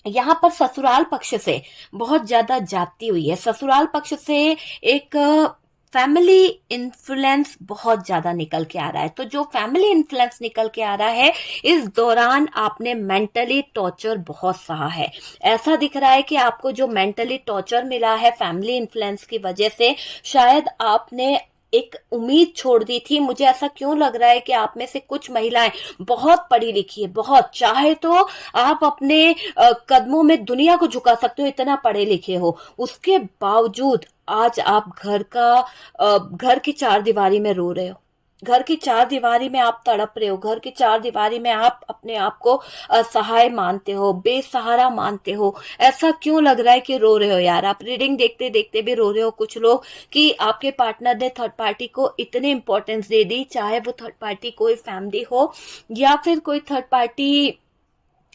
यहाँ पर ससुराल पक्ष से बहुत ज्यादा जाती हुई है। ससुराल पक्ष से एक फैमिली इन्फ्लुएंस बहुत ज्यादा निकल के आ रहा है। तो जो फैमिली इन्फ्लुएंस निकल के आ रहा है, इस दौरान आपने मेंटली टॉर्चर बहुत सहा है। ऐसा दिख रहा है कि आपको जो मेंटली टॉर्चर मिला है फैमिली इन्फ्लुएंस की वजह से, शायद आपने एक उम्मीद छोड़ दी थी। मुझे ऐसा क्यों लग रहा है कि आप में से कुछ महिलाएं बहुत पढ़ी लिखी है, बहुत चाहे तो आप अपने कदमों में दुनिया को झुका सकते हो, इतना पढ़े लिखे हो। उसके बावजूद आज आप घर की चार दीवारी में रो रहे हो, घर की चार दीवारी में आप तड़प रहे हो, घर की चार दीवारी में आप अपने आप को असहाय मानते हो, बेसहारा मानते हो। ऐसा क्यों लग रहा है कि रो रहे हो यार? आप रीडिंग देखते देखते भी रो रहे हो कुछ लोग, कि आपके पार्टनर ने थर्ड पार्टी को इतनी इंपॉर्टेंस दे दी, चाहे वो थर्ड पार्टी कोई फैमिली हो या फिर कोई थर्ड पार्टी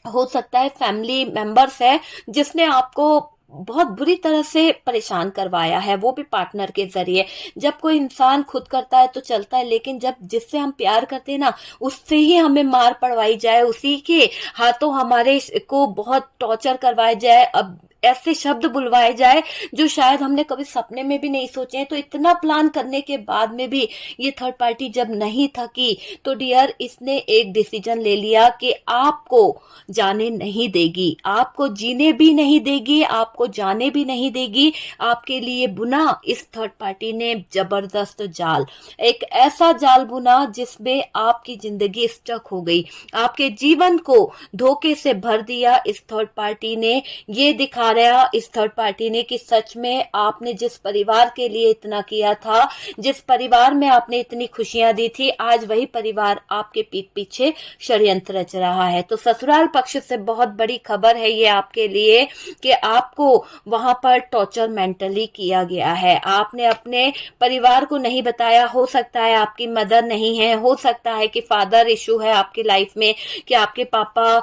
हो सकता है फैमिली मेंबर्स है, जिसने आपको बहुत बुरी तरह से परेशान करवाया है, वो भी पार्टनर के जरिए। जब कोई इंसान खुद करता है तो चलता है, लेकिन जब जिससे हम प्यार करते हैं ना, उससे ही हमें मार पड़वाई जाए, उसी के हाथों हमारे को बहुत टॉर्चर करवाया जाए, अब ऐसे शब्द बुलवाए जाए जो शायद हमने कभी सपने में भी नहीं सोचे हैं। तो इतना प्लान करने के बाद में भी ये थर्ड पार्टी जब नहीं थकी, तो डियर इसने एक डिसीजन ले लिया कि आपको जाने नहीं देगी, आपको जीने भी नहीं देगी, आपको जाने भी नहीं देगी। आपके लिए बुना इस थर्ड पार्टी ने जबरदस्त जाल, एक ऐसा जाल बुना जिसमें आपकी जिंदगी स्टक हो गई, आपके जीवन को धोखे से भर दिया इस थर्ड पार्टी ने। ये दिखा रहा इस थर्ड पार्टी ने कि सच में आपने जिस परिवार के लिए इतना किया था, जिस परिवार में आपने इतनी खुशियां दी थी, आज वही परिवार आपके पीठ पीछे षड्यंत्र रच रहा है। तो ससुराल पक्ष से बहुत बड़ी खबर है ये आपके लिए कि आपको वहां पर टॉर्चर मेंटली किया गया है। आपने अपने परिवार को नहीं बताया, हो सकता है आपकी मदर नहीं है, हो सकता है कि फादर इशू है आपकी लाइफ में, कि आपके पापा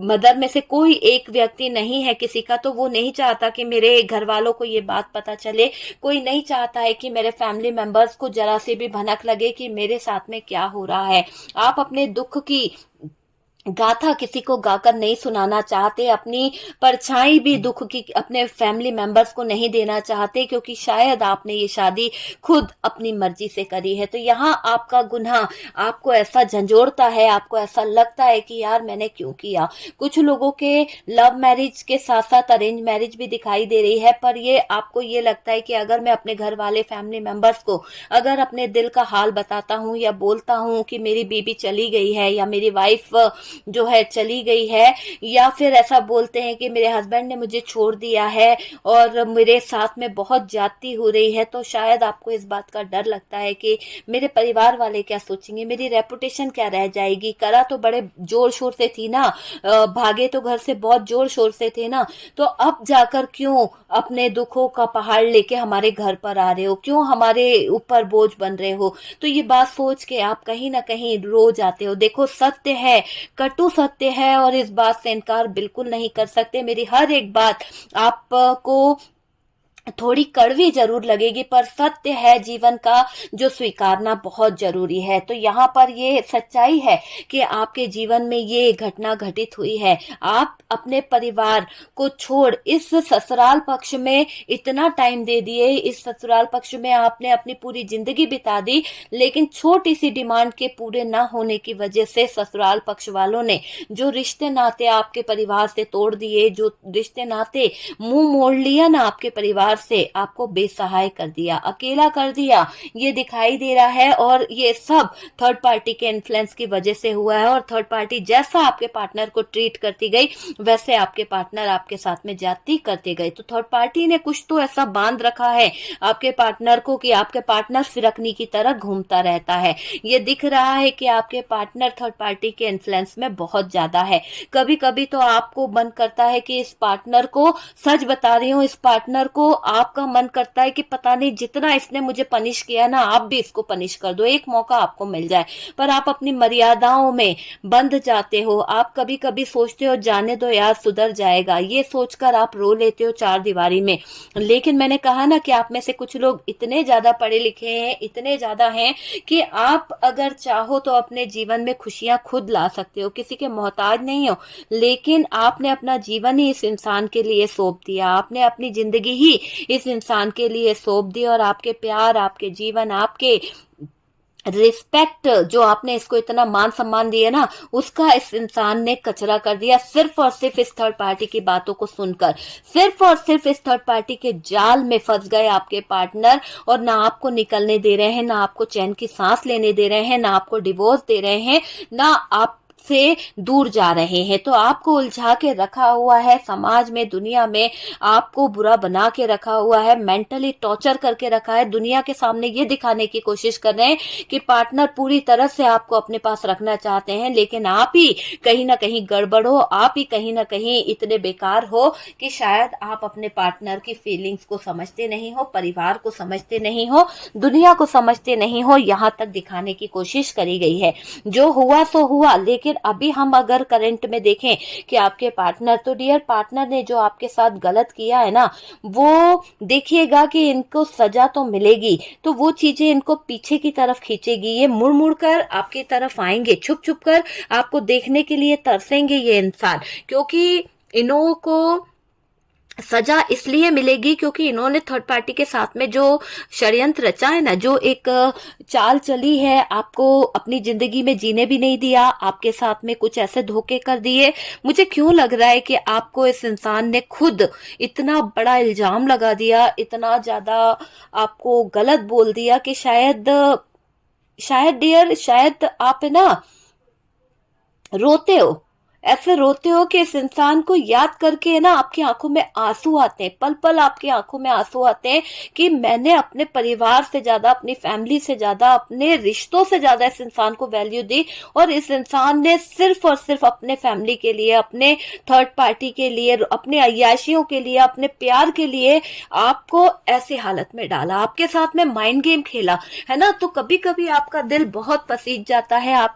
मदर में से कोई एक व्यक्ति नहीं है किसी का, तो वो नहीं चाहता कि मेरे घर वालों को ये बात पता चले। कोई नहीं चाहता है कि मेरे फैमिली मेंबर्स को जरा से भी भनक लगे कि मेरे साथ में क्या हो रहा है। आप अपने दुख की गाथा किसी को गाकर नहीं सुनाना चाहते, अपनी परछाई भी दुख की अपने फैमिली मेंबर्स को नहीं देना चाहते, क्योंकि शायद आपने ये शादी खुद अपनी मर्जी से करी है। तो यहाँ आपका गुनाह आपको ऐसा झंझोड़ता है, आपको ऐसा लगता है कि यार मैंने क्यों किया। कुछ लोगों के लव मैरिज के साथ साथ अरेंज मैरिज भी दिखाई दे रही है, पर ये आपको ये लगता है कि अगर मैं अपने घर वाले फैमिली मेंबर्स को अगर अपने दिल का हाल बताता हूँ या बोलता हूँ कि मेरी बीबी चली गई है या मेरी वाइफ जो है चली गई है, या फिर ऐसा बोलते हैं कि मेरे हस्बैंड ने मुझे छोड़ दिया है और मेरे साथ में बहुत ज्यादती हो रही है, तो शायद आपको इस बात का डर लगता है कि मेरे परिवार वाले क्या सोचेंगे, मेरी रेपुटेशन क्या रह जाएगी। करा तो बड़े जोर शोर से थी ना, भागे तो घर से बहुत जोर शोर से थे ना, तो अब जाकर क्यों अपने दुखों का पहाड़ लेके हमारे घर पर आ रहे हो, क्यों हमारे ऊपर बोझ बन रहे हो। तो ये बात सोच के आप कहीं ना कहीं रो जाते हो। देखो सत्य है, कटु सत्य है, और इस बात से इनकार बिल्कुल नहीं कर सकते। मेरी हर एक बात आपको थोड़ी कड़वी जरूर लगेगी, पर सत्य है जीवन का जो स्वीकारना बहुत जरूरी है। तो यहाँ पर ये सच्चाई है कि आपके जीवन में ये घटना घटित हुई है। आप अपने परिवार को छोड़ इस ससुराल पक्ष में इतना टाइम दे दिए, इस ससुराल पक्ष में आपने अपनी पूरी जिंदगी बिता दी, लेकिन छोटी सी डिमांड के पूरे ना होने की वजह से ससुराल पक्ष वालों ने जो रिश्ते नाते आपके परिवार से तोड़ दिए, जो रिश्ते नाते मुंह मोड़ लिया ना आपके परिवार प्रकार से आपको बेसहाय कर दिया, अकेला कर दिया, ये दिखाई दे रहा है। और ये सब थर्ड पार्टी के इन्फ्लुएंस की वजह से हुआ है। और थर्ड पार्टी जैसा आपके पार्टनर को ट्रीट करती गई, वैसे आपके पार्टनर आपके साथ में जाती करते गए। तो थर्ड पार्टी ने कुछ तो ऐसा बांध रखा है आपके पार्टनर को कि आपके पार्टनर फिरकनी की तरह घूमता रहता है। ये दिख रहा है कि आपके पार्टनर थर्ड पार्टी के इन्फ्लुएंस में बहुत ज्यादा है। कभी कभी तो आपको मन करता है कि इस पार्टनर को, सच बता रही हूँ, इस पार्टनर को आपका मन करता है कि पता नहीं जितना इसने मुझे पनिश किया ना, आप भी इसको पनिश कर दो, एक मौका आपको मिल जाए। पर आप अपनी मर्यादाओं में बंध जाते हो। आप कभी कभी सोचते हो जाने दो यार, सुधर जाएगा, ये सोचकर आप रो लेते हो चार दीवारी में। लेकिन मैंने कहा ना कि आप में से कुछ लोग इतने ज्यादा पढ़े लिखे हैं, इतने ज्यादा हैं कि आप अगर चाहो तो अपने जीवन में खुशियां खुद ला सकते हो, किसी के मोहताज नहीं हो। लेकिन आपने अपना जीवन ही इस इंसान के लिए सौंप दिया, आपने अपनी जिंदगी ही इस इंसान के लिए सौंप दी। और आपके प्यार, आपके जीवन, आपके रिस्पेक्ट, जो आपने इसको इतना मान सम्मान दिया ना, उसका इस इंसान ने कचरा कर दिया, सिर्फ और सिर्फ इस थर्ड पार्टी की बातों को सुनकर। सिर्फ और सिर्फ इस थर्ड पार्टी के जाल में फंस गए आपके पार्टनर। और ना आपको निकलने दे रहे हैं, ना आपको चैन की सांस लेने दे रहे हैं, ना आपको डिवोर्स दे रहे हैं, ना आप से दूर जा रहे हैं। तो आपको उलझा के रखा हुआ है समाज में, दुनिया में, आपको बुरा बना के रखा हुआ है, मेंटली टॉर्चर करके रखा है। दुनिया के सामने ये दिखाने की कोशिश कर रहे हैं कि पार्टनर पूरी तरह से आपको अपने पास रखना चाहते हैं, लेकिन आप ही कहीं ना कहीं गड़बड़ हो, आप ही कहीं ना कहीं इतने बेकार हो कि शायद आप अपने पार्टनर की फीलिंग्स को समझते नहीं हो, परिवार को समझते नहीं हो, दुनिया को समझते नहीं हो। यहां तक दिखाने की कोशिश करी गई है। जो हुआ सो हुआ, लेकिन अभी हम अगर करंट में देखें कि आपके पार्टनर, तो डियर पार्टनर ने जो आपके साथ गलत किया है ना, वो देखिएगा कि इनको सजा तो मिलेगी, तो वो चीजें इनको पीछे की तरफ खींचेगी। ये मुड़ मुड़ कर आपकी तरफ आएंगे, छुप छुप कर आपको देखने के लिए तरसेंगे ये इंसान, क्योंकि इन्हों को सजा इसलिए मिलेगी क्योंकि इन्होंने थर्ड पार्टी के साथ में जो षड्यंत्र रचा है ना, जो एक चाल चली है, आपको अपनी जिंदगी में जीने भी नहीं दिया, आपके साथ में कुछ ऐसे धोखे कर दिए। मुझे क्यों लग रहा है कि आपको इस इंसान ने खुद इतना बड़ा इल्जाम लगा दिया, इतना ज्यादा आपको गलत बोल दिया कि शायद शायद डियर, शायद आप है ना रोते हो, ऐसे रोते हो कि इस इंसान को याद करके है ना आपकी आंखों में आंसू आते हैं, पल पल आपकी आंखों में आंसू आते हैं कि मैंने अपने परिवार से ज्यादा, अपनी फैमिली से ज्यादा, अपने रिश्तों से ज्यादा इस इंसान को वैल्यू दी, और इस इंसान ने सिर्फ और सिर्फ अपने फैमिली के लिए, अपने थर्ड पार्टी के लिए, अपने अय्याशियों के लिए, अपने प्यार के लिए आपको ऐसी हालत में डाला, आपके साथ में माइंड गेम खेला, है ना। तो कभी कभी आपका दिल बहुत पसीज जाता है,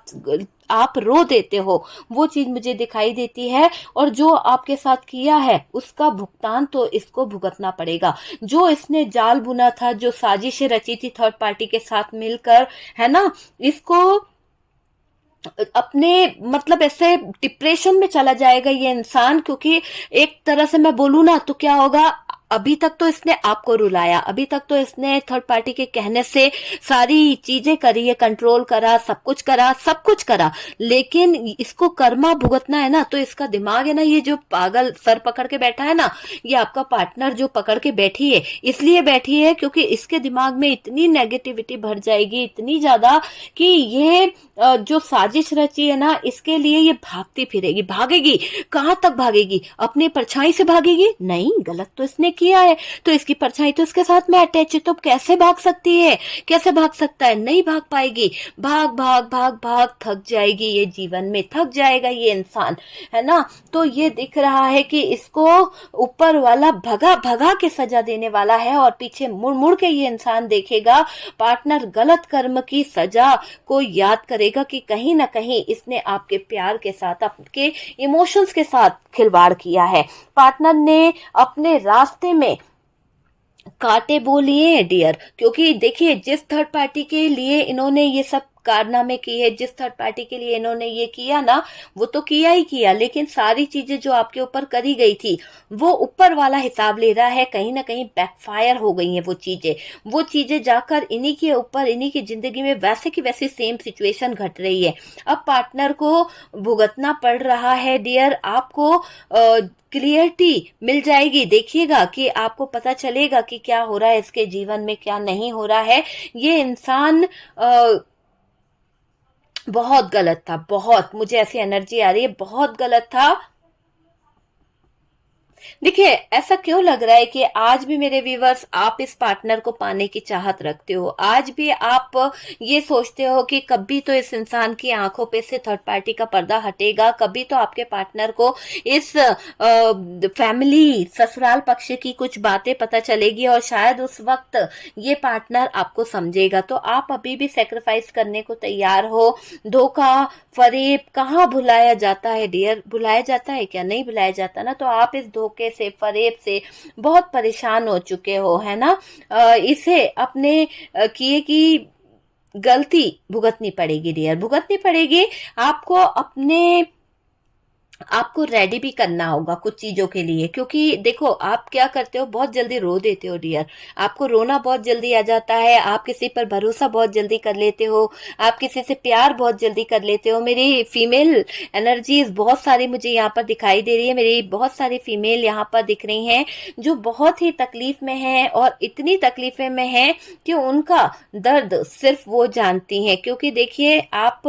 आप रो देते हो, वो चीज मुझे दिखाई देती है। और जो आपके साथ किया है उसका भुगतान तो इसको भुगतना पड़ेगा। जो इसने जाल बुना था, जो साजिशें रची थी थर्ड पार्टी के साथ मिलकर, है ना, इसको अपने मतलब ऐसे डिप्रेशन में चला जाएगा ये इंसान। क्योंकि एक तरह से मैं बोलूं ना तो क्या होगा, अभी तक तो इसने आपको रुलाया, अभी तक तो इसने थर्ड पार्टी के कहने से सारी चीजें करी है, कंट्रोल करा, सब कुछ करा, लेकिन इसको कर्मा भुगतना है ना। तो इसका दिमाग है ना, ये जो पागल सर पकड़ के बैठा है ना, ये आपका पार्टनर जो पकड़ के बैठी है, इसलिए बैठी है क्योंकि इसके दिमाग में इतनी नेगेटिविटी भर जाएगी, इतनी ज्यादा, कि ये जो साजिश रची है ना, इसके लिए ये भागती फिरेगी। भागेगी कहां तक भागेगी? अपनी परछाई से भागेगी? नहीं, गलत तो इसने किया है, तो इसकी परछाई तो इसके साथ में अटैच है, तो कैसे भाग सकती है? कैसे भाग सकता है? नहीं भाग पाएगी। भाग भाग भाग भाग थक जाएगी, ये जीवन में थक जाएगा ये इंसान, है ना। तो ये दिख रहा है कि इसको ऊपर वाला भगा भगा के सजा देने वाला है, और पीछे मुड़ मुड़ के ये इंसान देखेगा, पार्टनर गलत कर्म की सजा को याद करेगा कि कहीं ना कहीं इसने आपके प्यार के साथ, आपके इमोशंस के साथ खिलवाड़ किया है। पार्टनर ने अपने रास्ते में कांटे बो लिए हैं डियर, क्योंकि देखिए जिस थर्ड पार्टी के लिए इन्होंने ये सब कारनामे किए, जिस थर्ड पार्टी के लिए इन्होंने ये किया ना, वो तो किया ही किया, लेकिन सारी चीजें जो आपके ऊपर करी गई थी वो ऊपर वाला हिसाब ले रहा है, कहीं ना कहीं बैकफायर हो गई हैं वो चीजें जाकर इन्हीं के ऊपर, इन्हीं की जिंदगी में वैसे की वैसी सेम सिचुएशन घट रही है। अब पार्टनर को भुगतना पड़ रहा है डियर, आपको क्लियरिटी मिल जाएगी, देखिएगा कि आपको पता चलेगा कि क्या हो रहा है इसके जीवन में, क्या नहीं हो रहा है। ये इंसान बहुत गलत था, बहुत, मुझे ऐसी एनर्जी आ रही है, बहुत गलत था। देखिए, ऐसा क्यों लग रहा है कि आज भी मेरे व्यूवर्स आप इस पार्टनर को पाने की चाहत रखते हो, आज भी आप ये सोचते हो कि कभी तो इस इंसान की आंखों पे से थर्ड पार्टी का पर्दा हटेगा, कभी तो आपके पार्टनर को इस फैमिली ससुराल पक्ष की कुछ बातें पता चलेगी और शायद उस वक्त ये पार्टनर आपको समझेगा। तो आप अभी भी सेक्रीफाइस करने को तैयार हो। धोखा, फरेब कहाँ भुलाया जाता है डियर, भुलाया जाता है क्या? नहीं भुलाया जाता ना। तो आप इस धोखे से, फरेब से बहुत परेशान हो चुके हो, है ना। इसे अपने किए की गलती भुगतनी पड़ेगी डियर, भुगतनी पड़ेगी। आपको रेडी भी करना होगा कुछ चीजों के लिए, क्योंकि देखो आप क्या करते हो, बहुत जल्दी रो देते हो डियर, आपको रोना बहुत जल्दी आ जाता है, आप किसी पर भरोसा बहुत जल्दी कर लेते हो, आप किसी से प्यार बहुत जल्दी कर लेते हो। मेरी फीमेल एनर्जीज बहुत सारी मुझे यहाँ पर दिखाई दे रही है, मेरी बहुत सारी फीमेल यहाँ पर दिख रही हैं जो बहुत ही तकलीफ में हैं, और इतनी तकलीफे में हैं कि उनका दर्द सिर्फ वो जानती हैं। क्योंकि देखिए, आप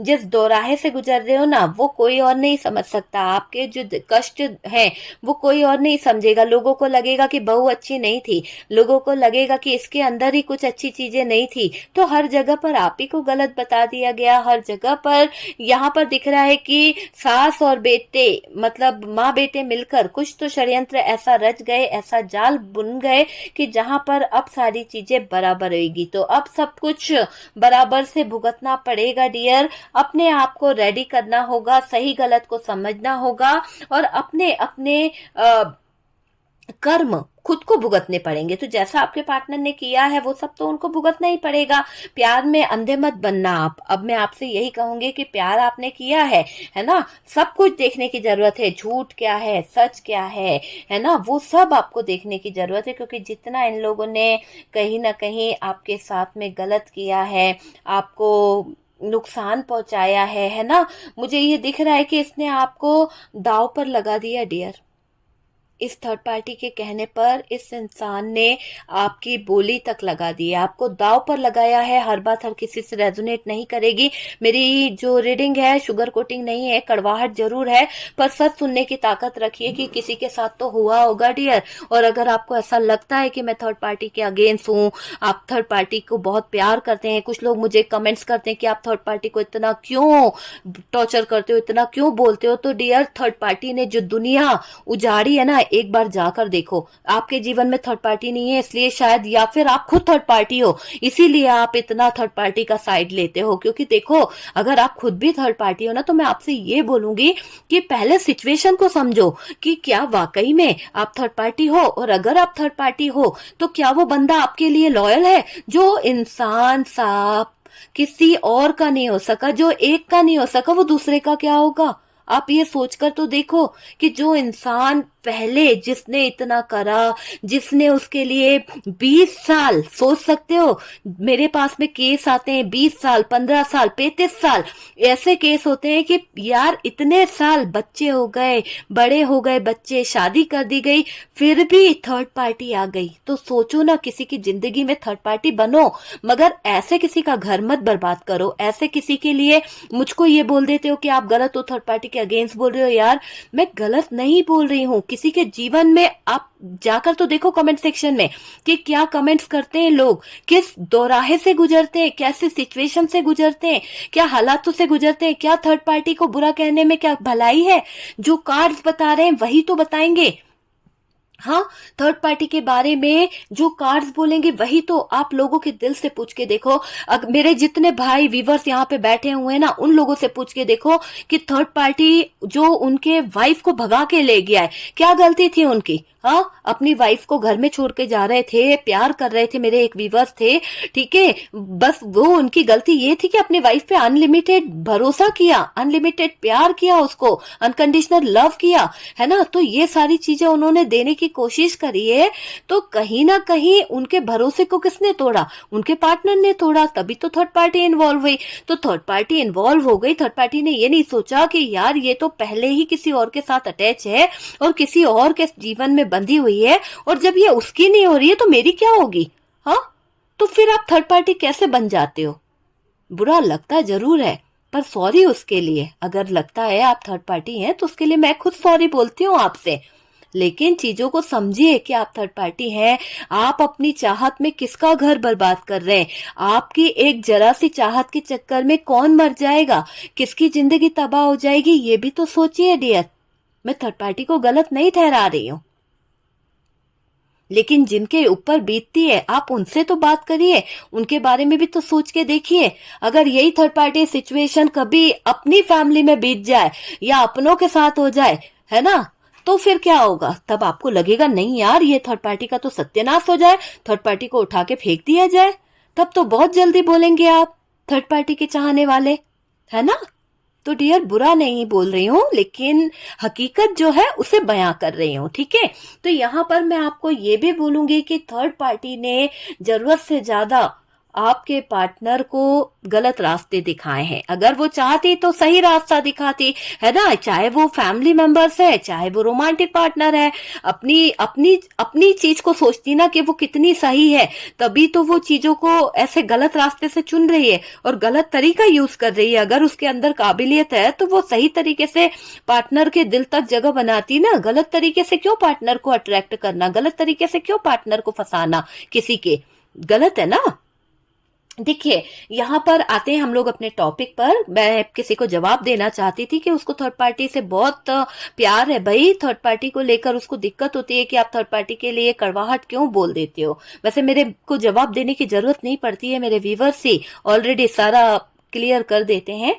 जिस दोराहे से गुजर रहे हो ना, वो कोई और नहीं समझ सकता, आपके जो कष्ट हैं वो कोई और नहीं समझेगा। लोगों को लगेगा कि बहू अच्छी नहीं थी, लोगों को लगेगा कि इसके अंदर ही कुछ अच्छी चीजें नहीं थी, तो हर जगह पर आप ही को गलत बता दिया गया। हर जगह पर यहाँ पर दिख रहा है कि सास और बेटे, मतलब माँ बेटे मिलकर कुछ तो षड्यंत्र ऐसा रच गए, ऐसा जाल बुन गए कि जहां पर अब सारी चीजें बराबर होगी। तो अब सब कुछ बराबर से भुगतना पड़ेगा डियर, अपने आप को रेडी करना होगा, सही गलत को समझना होगा, और अपने अपने कर्म खुद को भुगतने पड़ेंगे। तो जैसा आपके पार्टनर ने किया है वो सब तो उनको भुगतना ही पड़ेगा। प्यार में अंधे मत बनना आप। अब मैं आपसे यही कहूंगी कि प्यार आपने किया है ना, सब कुछ देखने की जरूरत है, झूठ क्या है, सच क्या है ना, वो सब आपको देखने की जरूरत है। क्योंकि जितना इन लोगों ने कहीं ना कहीं आपके साथ में गलत किया है, आपको नुकसान पहुंचाया है ना, मुझे ये दिख रहा है कि इसने आपको दांव पर लगा दिया डियर। इस थर्ड पार्टी के कहने पर इस इंसान ने आपकी बोली तक लगा दी है, आपको दाव पर लगाया है। हर बात हर किसी से रेजोनेट नहीं करेगी। मेरी जो रीडिंग है शुगर कोटिंग नहीं है, कड़वाहट जरूर है, पर सच सुनने की ताकत रखिए कि किसी के साथ तो हुआ होगा डियर। और अगर आपको ऐसा लगता है कि मैं थर्ड पार्टी के अगेंस्ट हूँ, आप थर्ड पार्टी को बहुत प्यार करते हैं, कुछ लोग मुझे कमेंट्स करते हैं कि आप थर्ड पार्टी को इतना क्यों टॉर्चर करते हो, इतना क्यों बोलते हो, तो डियर थर्ड पार्टी ने जो दुनिया उजाड़ी है ना, एक बार जाकर देखो। आपके जीवन में थर्ड पार्टी नहीं है इसलिए शायद, या फिर आप खुद थर्ड पार्टी हो इसीलिए आप इतना थर्ड पार्टी का साइड लेते हो। क्योंकि देखो, अगर आप खुद भी थर्ड पार्टी हो ना, तो मैं आपसे ये बोलूंगी कि पहले सिचुएशन को समझो कि क्या वाकई में आप थर्ड पार्टी हो, और अगर आप थर्ड पार्टी हो तो क्या वो बंदा आपके लिए लॉयल है। जो इंसान साफ किसी और का नहीं हो सका, जो एक का नहीं हो सका, वो दूसरे का क्या होगा। आप ये सोचकर तो देखो कि जो इंसान पहले जिसने इतना करा, जिसने उसके लिए 20 साल, सोच सकते हो मेरे पास में केस आते हैं 20 साल, 15 साल, 35 साल, ऐसे केस होते हैं कि यार इतने साल, बच्चे हो गए, बड़े हो गए बच्चे, शादी कर दी गई, फिर भी थर्ड पार्टी आ गई। तो सोचो ना, किसी की जिंदगी में थर्ड पार्टी बनो, मगर ऐसे किसी का घर मत बर्बाद करो। ऐसे किसी के लिए मुझको ये बोल देते हो कि आप गलत हो, थर्ड पार्टी के अगेंस्ट बोल रहे हो। यार मैं गलत नहीं बोल रही हूँ। किसी के जीवन में आप जाकर तो देखो कमेंट सेक्शन में कि क्या कमेंट्स करते हैं लोग, किस दोराहे से गुजरते हैं, कैसे सिचुएशन से गुजरते हैं, क्या हालातों से गुजरते हैं। क्या थर्ड पार्टी को बुरा कहने में क्या भलाई है। जो कार्ड्स बता रहे हैं वही तो बताएंगे। हाँ, थर्ड पार्टी के बारे में जो कार्ड्स बोलेंगे वही तो आप लोगों के दिल से पूछ के देखो। मेरे जितने भाई वीवर्स यहाँ पे बैठे हुए हैं ना, उन लोगों से पूछ के देखो कि थर्ड पार्टी जो उनके वाइफ को भगा के ले गया है, क्या गलती थी उनकी? हाँ, अपनी वाइफ को घर में छोड़ के जा रहे थे, प्यार कर रहे थे, मेरे एक वीवर्स थे, ठीक है। बस वो उनकी गलती ये थी कि अपनी वाइफ पे अनलिमिटेड भरोसा किया, अनलिमिटेड प्यार किया, उसको अनकंडीशनल लव किया, है ना। तो ये सारी चीजें उन्होंने देने की कोशिश करी है, तो कहीं ना कहीं उनके भरोसे को किसने तोड़ा? उनके पार्टनर ने तोड़ा, तभी तो थर्ड पार्टी इन्वॉल्व हुई। तो थर्ड पार्टी इन्वॉल्व हो गई, थर्ड पार्टी ने ये नहीं सोचा कि यार ये तो पहले ही किसी और के साथ अटैच है और किसी और के जीवन में बंधी हुई है, और जब ये उसकी नहीं हो रही है तो मेरी क्या होगी? हाँ, तो फिर आप थर्ड पार्टी कैसे बन जाते हो? बुरा लगता जरूर है, पर सॉरी उसके लिए। अगर लगता है आप थर्ड पार्टी हैं तो उसके लिए मैं खुद सॉरी बोलती हूँ आपसे, लेकिन चीजों को समझिए कि आप थर्ड पार्टी हैं। आप अपनी चाहत में किसका घर बर्बाद कर रहे हैं? आपकी एक जरा सी चाहत के चक्कर में कौन मर जाएगा, किसकी जिंदगी तबाह हो जाएगी, ये भी तो सोचिए डियर। मैं थर्ड पार्टी को गलत नहीं ठहरा रही हूँ, लेकिन जिनके ऊपर बीतती है आप उनसे तो बात करिए, उनके बारे में भी तो सोच के देखिए। अगर यही थर्ड पार्टी सिचुएशन कभी अपनी फैमिली में बीत जाए या अपनों के साथ हो जाए, है ना, तो फिर क्या होगा? तब आपको लगेगा नहीं यार ये थर्ड पार्टी का तो सत्यानाश हो जाए, थर्ड पार्टी को उठा के फेंक दिया जाए। तब तो बहुत जल्दी बोलेंगे आप थर्ड पार्टी के चाहने वाले, है ना। तो डियर बुरा नहीं बोल रही हूँ, लेकिन हकीकत जो है उसे बयां कर रही हूँ, ठीक है। तो यहाँ पर मैं आपको ये भी बोलूंगी कि थर्ड पार्टी ने जरूरत से ज्यादा आपके पार्टनर को गलत रास्ते दिखाए हैं। अगर वो चाहती तो सही रास्ता दिखाती, है ना। चाहे वो फैमिली मेंबर्स है, चाहे वो रोमांटिक पार्टनर है, अपनी अपनी अपनी चीज को सोचती ना कि वो कितनी सही है, तभी तो वो चीजों को ऐसे गलत रास्ते से चुन रही है और गलत तरीका यूज कर रही है। अगर उसके अंदर काबिलियत है तो वो सही तरीके से पार्टनर के दिल तक जगह बनाती ना। गलत तरीके से क्यों पार्टनर को अट्रैक्ट करना, गलत तरीके से क्यों पार्टनर को फंसाना किसी के? गलत है ना। देखिए, यहाँ पर आते हैं हम लोग अपने टॉपिक पर। मैं किसी को जवाब देना चाहती थी कि उसको थर्ड पार्टी से बहुत प्यार है भाई, थर्ड पार्टी को लेकर उसको दिक्कत होती है कि आप थर्ड पार्टी के लिए कड़वाहट क्यों बोल देते हो। वैसे मेरे को जवाब देने की जरूरत नहीं पड़ती है, मेरे व्यूवर्स ही ऑलरेडी सारा क्लियर कर देते हैं।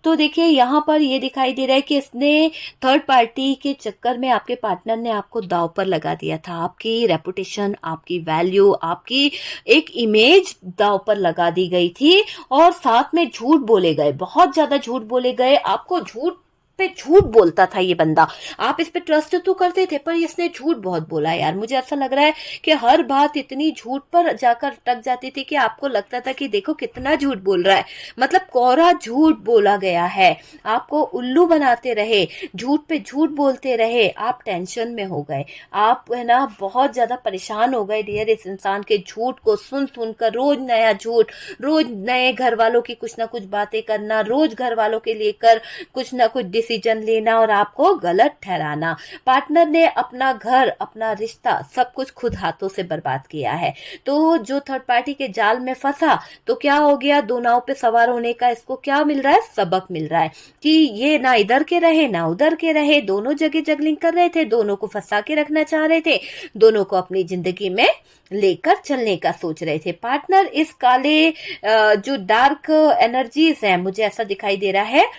तो देखिए यहाँ पर ये दिखाई दे रहा है कि इसने थर्ड पार्टी के चक्कर में आपके पार्टनर ने आपको दांव पर लगा दिया था। आपकी रेपुटेशन, आपकी वैल्यू, आपकी एक इमेज दांव पर लगा दी गई थी, और साथ में झूठ बोले गए, बहुत ज्यादा झूठ बोले गए। आपको झूठ पे झूठ बोलता था ये बंदा, आप इस पे ट्रस्ट तो करते थे, पर इसने झूठ बहुत बोला यार। मुझे ऐसा लग रहा है कि हर बात इतनी झूठ पर जाकर अटक जाती थी कि आपको लगता था कि देखो कितना झूठ बोल रहा है, मतलब कोरा झूठ बोला गया है। आपको उल्लू बनाते रहे, झूठ पे झूठ बोलते रहे, आप टेंशन में हो गए, आप है ना बहुत ज्यादा परेशान हो गए डियर इस इंसान के झूठ को सुन सुनकर। रोज नया झूठ, रोज नए घर वालों की कुछ ना कुछ बातें करना, रोज घर वालों के लेकर कुछ ना कुछ डिसीजन लेना और आपको गलत ठहराना। पार्टनर ने अपना घर, अपना रिश्ता, सब कुछ खुद हाथों से बर्बाद किया है। तो जो थर्ड पार्टी के जाल में फंसा तो क्या हो गया, दो नाव पे सवार होने का इसको क्या मिल रहा है? सबक मिल रहा है कि ये ना इधर के रहे ना उधर के रहे, दोनों जगह जगलिंग कर रहे थे, दोनों को फंसा के रखना चाह रहे थे, दोनों को अपनी जिंदगी में लेकर चलने का सोच रहे थे। पार्टनर इस काले जो डार्क एनर्जीज है, मुझे ऐसा दिखाई दे रहा है,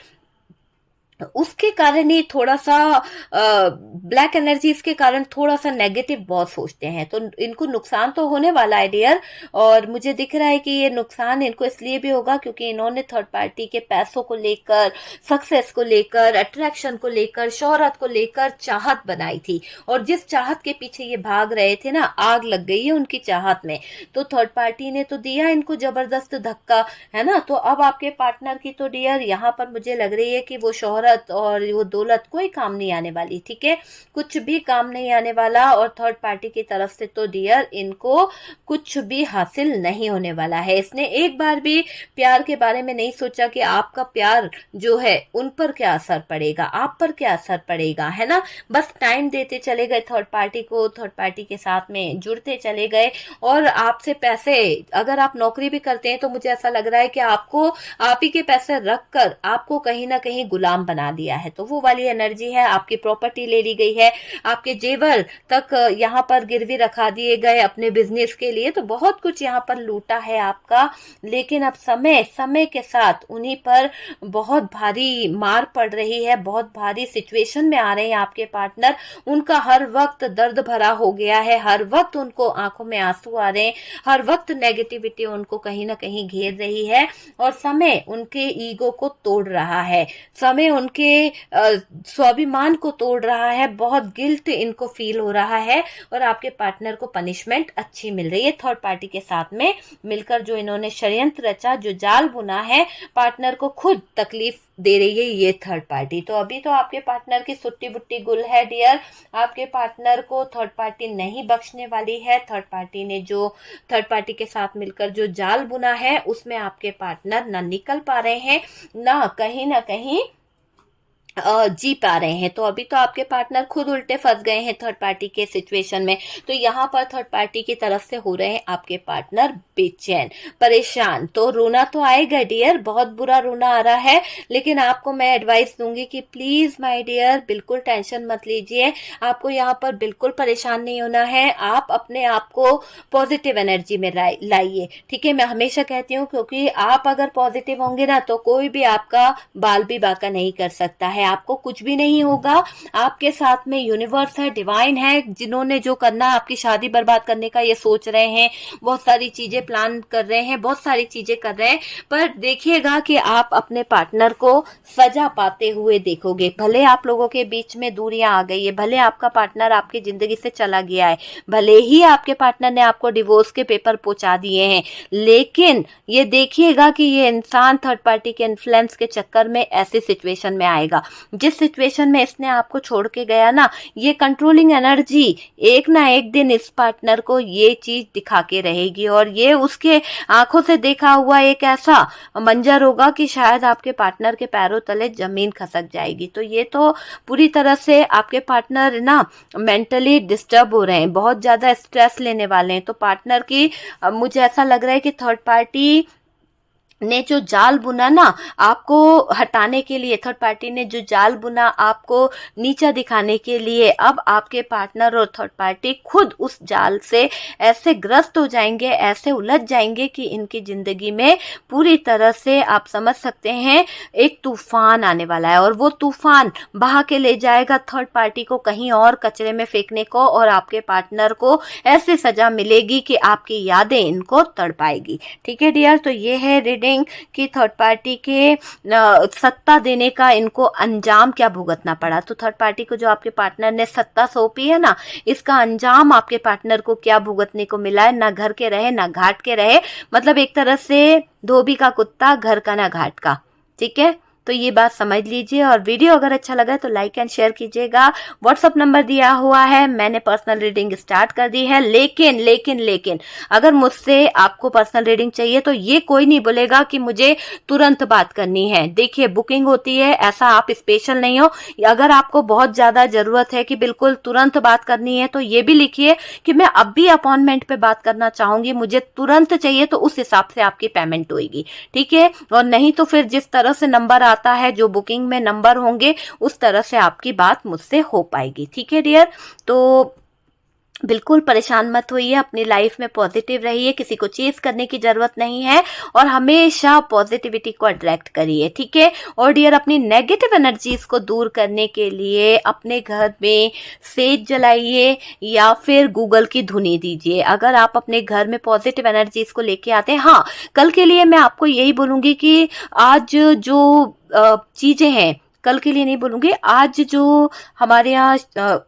उसके कारण ही थोड़ा सा ब्लैक एनर्जीज के कारण थोड़ा सा नेगेटिव बहुत सोचते हैं। तो इनको नुकसान तो होने वाला है डियर, और मुझे दिख रहा है कि ये नुकसान इनको इसलिए भी होगा क्योंकि इन्होंने थर्ड पार्टी के पैसों को लेकर, सक्सेस को लेकर, अट्रैक्शन को लेकर, शोहरत को लेकर चाहत बनाई थी, और जिस चाहत के पीछे ये भाग रहे थे ना, आग लग गई है उनकी चाहत में। तो थर्ड पार्टी ने तो दिया इनको जबरदस्त धक्का, है ना। तो अब आपके पार्टनर की तो डियर यहाँ पर मुझे लग रही है कि वो शोहरत और वो दौलत कोई काम नहीं आने वाली, ठीक है, कुछ भी काम नहीं आने वाला। और थर्ड पार्टी की तरफ से तो डियर इनको कुछ भी हासिल नहीं होने वाला है। इसने एक बार भी प्यार के बारे में नहीं सोचा कि आपका प्यार जो है उन पर क्या असर पड़ेगा, आप पर क्या असर पड़ेगा, है ना। बस टाइम देते चले गए थर्ड पार्टी को, थर्ड पार्टी के साथ में जुड़ते चले गए, और आपसे पैसे, अगर आप नौकरी भी करते हैं तो मुझे ऐसा लग रहा है कि आपको आप ही के पैसे रख कर आपको कहीं ना कहीं गुलाम बना दिया है, तो वो वाली एनर्जी है। आपकी प्रॉपर्टी ले ली गई है, आपके जेवर तक यहाँ पर गिरवी रखा दिए गए अपने बिजनेस के लिए, तो बहुत कुछ यहाँ पर लूटा है आपका। लेकिन अब समय समय के साथ उन्हीं पर बहुत भारी मार पड़ रही है, बहुत भारी सिचुएशन में आ रहे हैं आपके पार्टनर। उनका हर वक्त दर्द भरा हो गया है, हर वक्त उनको आंखों में आंसू आ रहे हैं, हर वक्त नेगेटिविटी उनको कहीं ना कहीं घेर रही है, और समय उनके ईगो को तोड़ रहा है, समय उनके स्वाभिमान को तोड़ रहा है, बहुत गिल्ट इनको फील हो रहा है, और आपके पार्टनर को पनिशमेंट अच्छी मिल रही है थर्ड पार्टी के साथ में मिलकर। जो इन्होंने षड्यंत्र रचा, जो जाल बुना है, पार्टनर को खुद तकलीफ दे रही है ये थर्ड पार्टी। तो अभी तो आपके पार्टनर की सुट्टी बुट्टी गुल है डियर, आपके पार्टनर को थर्ड पार्टी नहीं बख्शने वाली है। थर्ड पार्टी ने जो थर्ड पार्टी के साथ मिलकर जो जाल बुना है, उसमें आपके पार्टनर ना निकल पा रहे हैं, ना कहीं जी पा रहे हैं। तो अभी तो आपके पार्टनर खुद उल्टे फंस गए हैं थर्ड पार्टी के सिचुएशन में। तो यहाँ पर थर्ड पार्टी की तरफ से हो रहे हैं आपके पार्टनर बेचैन, परेशान। तो रोना तो आएगा डियर, बहुत बुरा रोना आ रहा है, लेकिन आपको मैं एडवाइस दूंगी कि प्लीज माय डियर बिल्कुल टेंशन मत लीजिए, आपको यहाँ पर बिल्कुल परेशान नहीं होना है। आप अपने आप को पॉजिटिव एनर्जी में लाइए, ठीक है। मैं हमेशा कहती हूँ, क्योंकि आप अगर पॉजिटिव होंगे ना, तो कोई भी आपका बाल भी बाका नहीं कर सकता है, आपको कुछ भी नहीं होगा। आपके साथ में यूनिवर्स है, डिवाइन है, जिन्होंने जो करना आपकी शादी बर्बाद करने का ये सोच रहे हैं, बहुत सारी चीजें प्लान कर रहे हैं, बहुत सारी चीजें कर रहे हैं। पर देखिएगा कि आप अपने पार्टनर को सजा पाते हुए देखोगे। भले आप लोगों के बीच में दूरियां आ गई है, भले आपका पार्टनर आपकी जिंदगी से चला गया है, भले ही आपके पार्टनर ने आपको डिवोर्स के पेपर पहुंचा दिए हैं, लेकिन ये देखिएगा कि ये इंसान थर्ड पार्टी के इन्फ्लुएंस के चक्कर में ऐसी सिचुएशन में आएगा। जिस सिचुएशन में इसने आपको छोड़ के गया ना, ये कंट्रोलिंग एनर्जी एक ना एक दिन इस पार्टनर को ये चीज दिखा के रहेगी, और ये उसके आंखों से देखा हुआ एक ऐसा मंजर होगा कि शायद आपके पार्टनर के पैरों तले जमीन खसक जाएगी। तो ये तो पूरी तरह से आपके पार्टनर ना मेंटली डिस्टर्ब हो रहे हैं, बहुत ज्यादा स्ट्रेस लेने वाले हैं। तो पार्टनर की मुझे ऐसा लग रहा है कि थर्ड पार्टी ने जो जाल बुना ना आपको हटाने के लिए, थर्ड पार्टी ने जो जाल बुना आपको नीचा दिखाने के लिए, अब आपके पार्टनर और थर्ड पार्टी खुद उस जाल से ऐसे ग्रस्त हो जाएंगे, ऐसे उलझ जाएंगे कि इनकी जिंदगी में पूरी तरह से आप समझ सकते हैं एक तूफान आने वाला है, और वो तूफान बहा के ले जाएगा थर्ड पार्टी को कहीं और कचरे में फेंकने को, और आपके पार्टनर को ऐसी सजा मिलेगी कि आपकी यादें इनको तड़पाएगी। ठीक है डियर, तो ये है रीडिंग कि थर्ड पार्टी के सत्ता देने का इनको अंजाम क्या भुगतना पड़ा। तो थर्ड पार्टी को जो आपके पार्टनर ने सत्ता सौंपी है ना, इसका अंजाम आपके पार्टनर को क्या भुगतने को मिला है। ना घर के रहे ना घाट के रहे, मतलब एक तरह से धोबी का कुत्ता, घर का ना घाट का। ठीक है, तो ये बात समझ लीजिए। और वीडियो अगर अच्छा लगा तो लाइक एंड शेयर कीजिएगा। व्हाट्सअप नंबर दिया हुआ है, मैंने पर्सनल रीडिंग स्टार्ट कर दी है। लेकिन अगर मुझसे आपको पर्सनल रीडिंग चाहिए तो ये कोई नहीं बोलेगा कि मुझे तुरंत बात करनी है। देखिए, बुकिंग होती है, ऐसा आप स्पेशल नहीं हो। अगर आपको बहुत ज्यादा जरूरत है कि बिल्कुल तुरंत बात करनी है, तो ये भी लिखिए कि मैं अब भी अपॉइंटमेंट पे बात करना चाहूंगी, मुझे तुरंत चाहिए, तो उस हिसाब से आपकी पेमेंट होगी। ठीक है, और नहीं तो फिर जिस तरह से नंबर आता है, जो बुकिंग में नंबर होंगे, उस तरह से आपकी बात मुझसे हो पाएगी। ठीक है डियर, तो बिल्कुल परेशान मत होइए, अपनी लाइफ में पॉजिटिव रहिए, किसी को चेस करने की जरूरत नहीं है, और हमेशा पॉजिटिविटी को अट्रैक्ट करिए। ठीक है, और डियर अपनी नेगेटिव एनर्जीज को दूर करने के लिए अपने घर में सेज जलाइए या फिर गूगल की धुनी दीजिए, अगर आप अपने घर में पॉजिटिव एनर्जीज को लेके आते हैं। हाँ, कल के लिए मैं आपको यही बोलूंगी कि आज जो चीजें हैं, कल के लिए नहीं बोलूंगी, आज जो हमारे यहाँ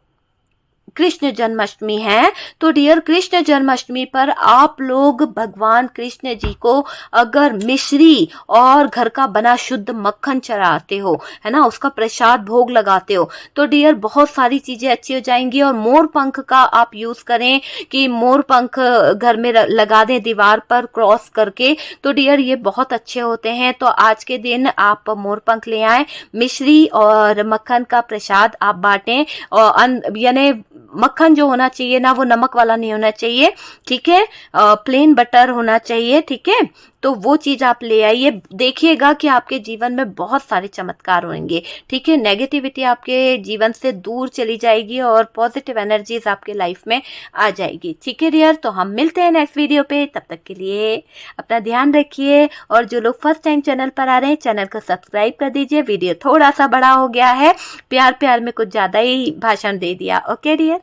कृष्ण जन्माष्टमी है, तो डियर कृष्ण जन्माष्टमी पर आप लोग भगवान कृष्ण जी को अगर मिश्री और घर का बना शुद्ध मक्खन चढ़ाते हो, है ना, उसका प्रसाद भोग लगाते हो, तो डियर बहुत सारी चीजें अच्छी हो जाएंगी। और मोर पंख का आप यूज करें कि मोर पंख घर में लगा दें दीवार पर क्रॉस करके, तो डियर ये बहुत अच्छे होते हैं। तो आज के दिन आप मोर पंख ले आए, मिश्री और मक्खन का प्रसाद आप बांटें, और यानी मक्खन जो होना चाहिए ना, वो नमक वाला नहीं होना चाहिए। ठीक है, प्लेन बटर होना चाहिए। ठीक है, तो वो चीज़ आप ले आइए, देखिएगा कि आपके जीवन में बहुत सारे चमत्कार होंगे। ठीक है, नेगेटिविटी आपके जीवन से दूर चली जाएगी और पॉजिटिव एनर्जीज आपके लाइफ में आ जाएगी। ठीक है डियर, तो हम मिलते हैं नेक्स्ट वीडियो पे। तब तक के लिए अपना ध्यान रखिए, और जो लोग फर्स्ट टाइम चैनल पर आ रहे हैं चैनल को सब्सक्राइब कर दीजिए। वीडियो थोड़ा सा बड़ा हो गया है, प्यार प्यार में कुछ ज़्यादा ही भाषण दे दिया। Okay dear.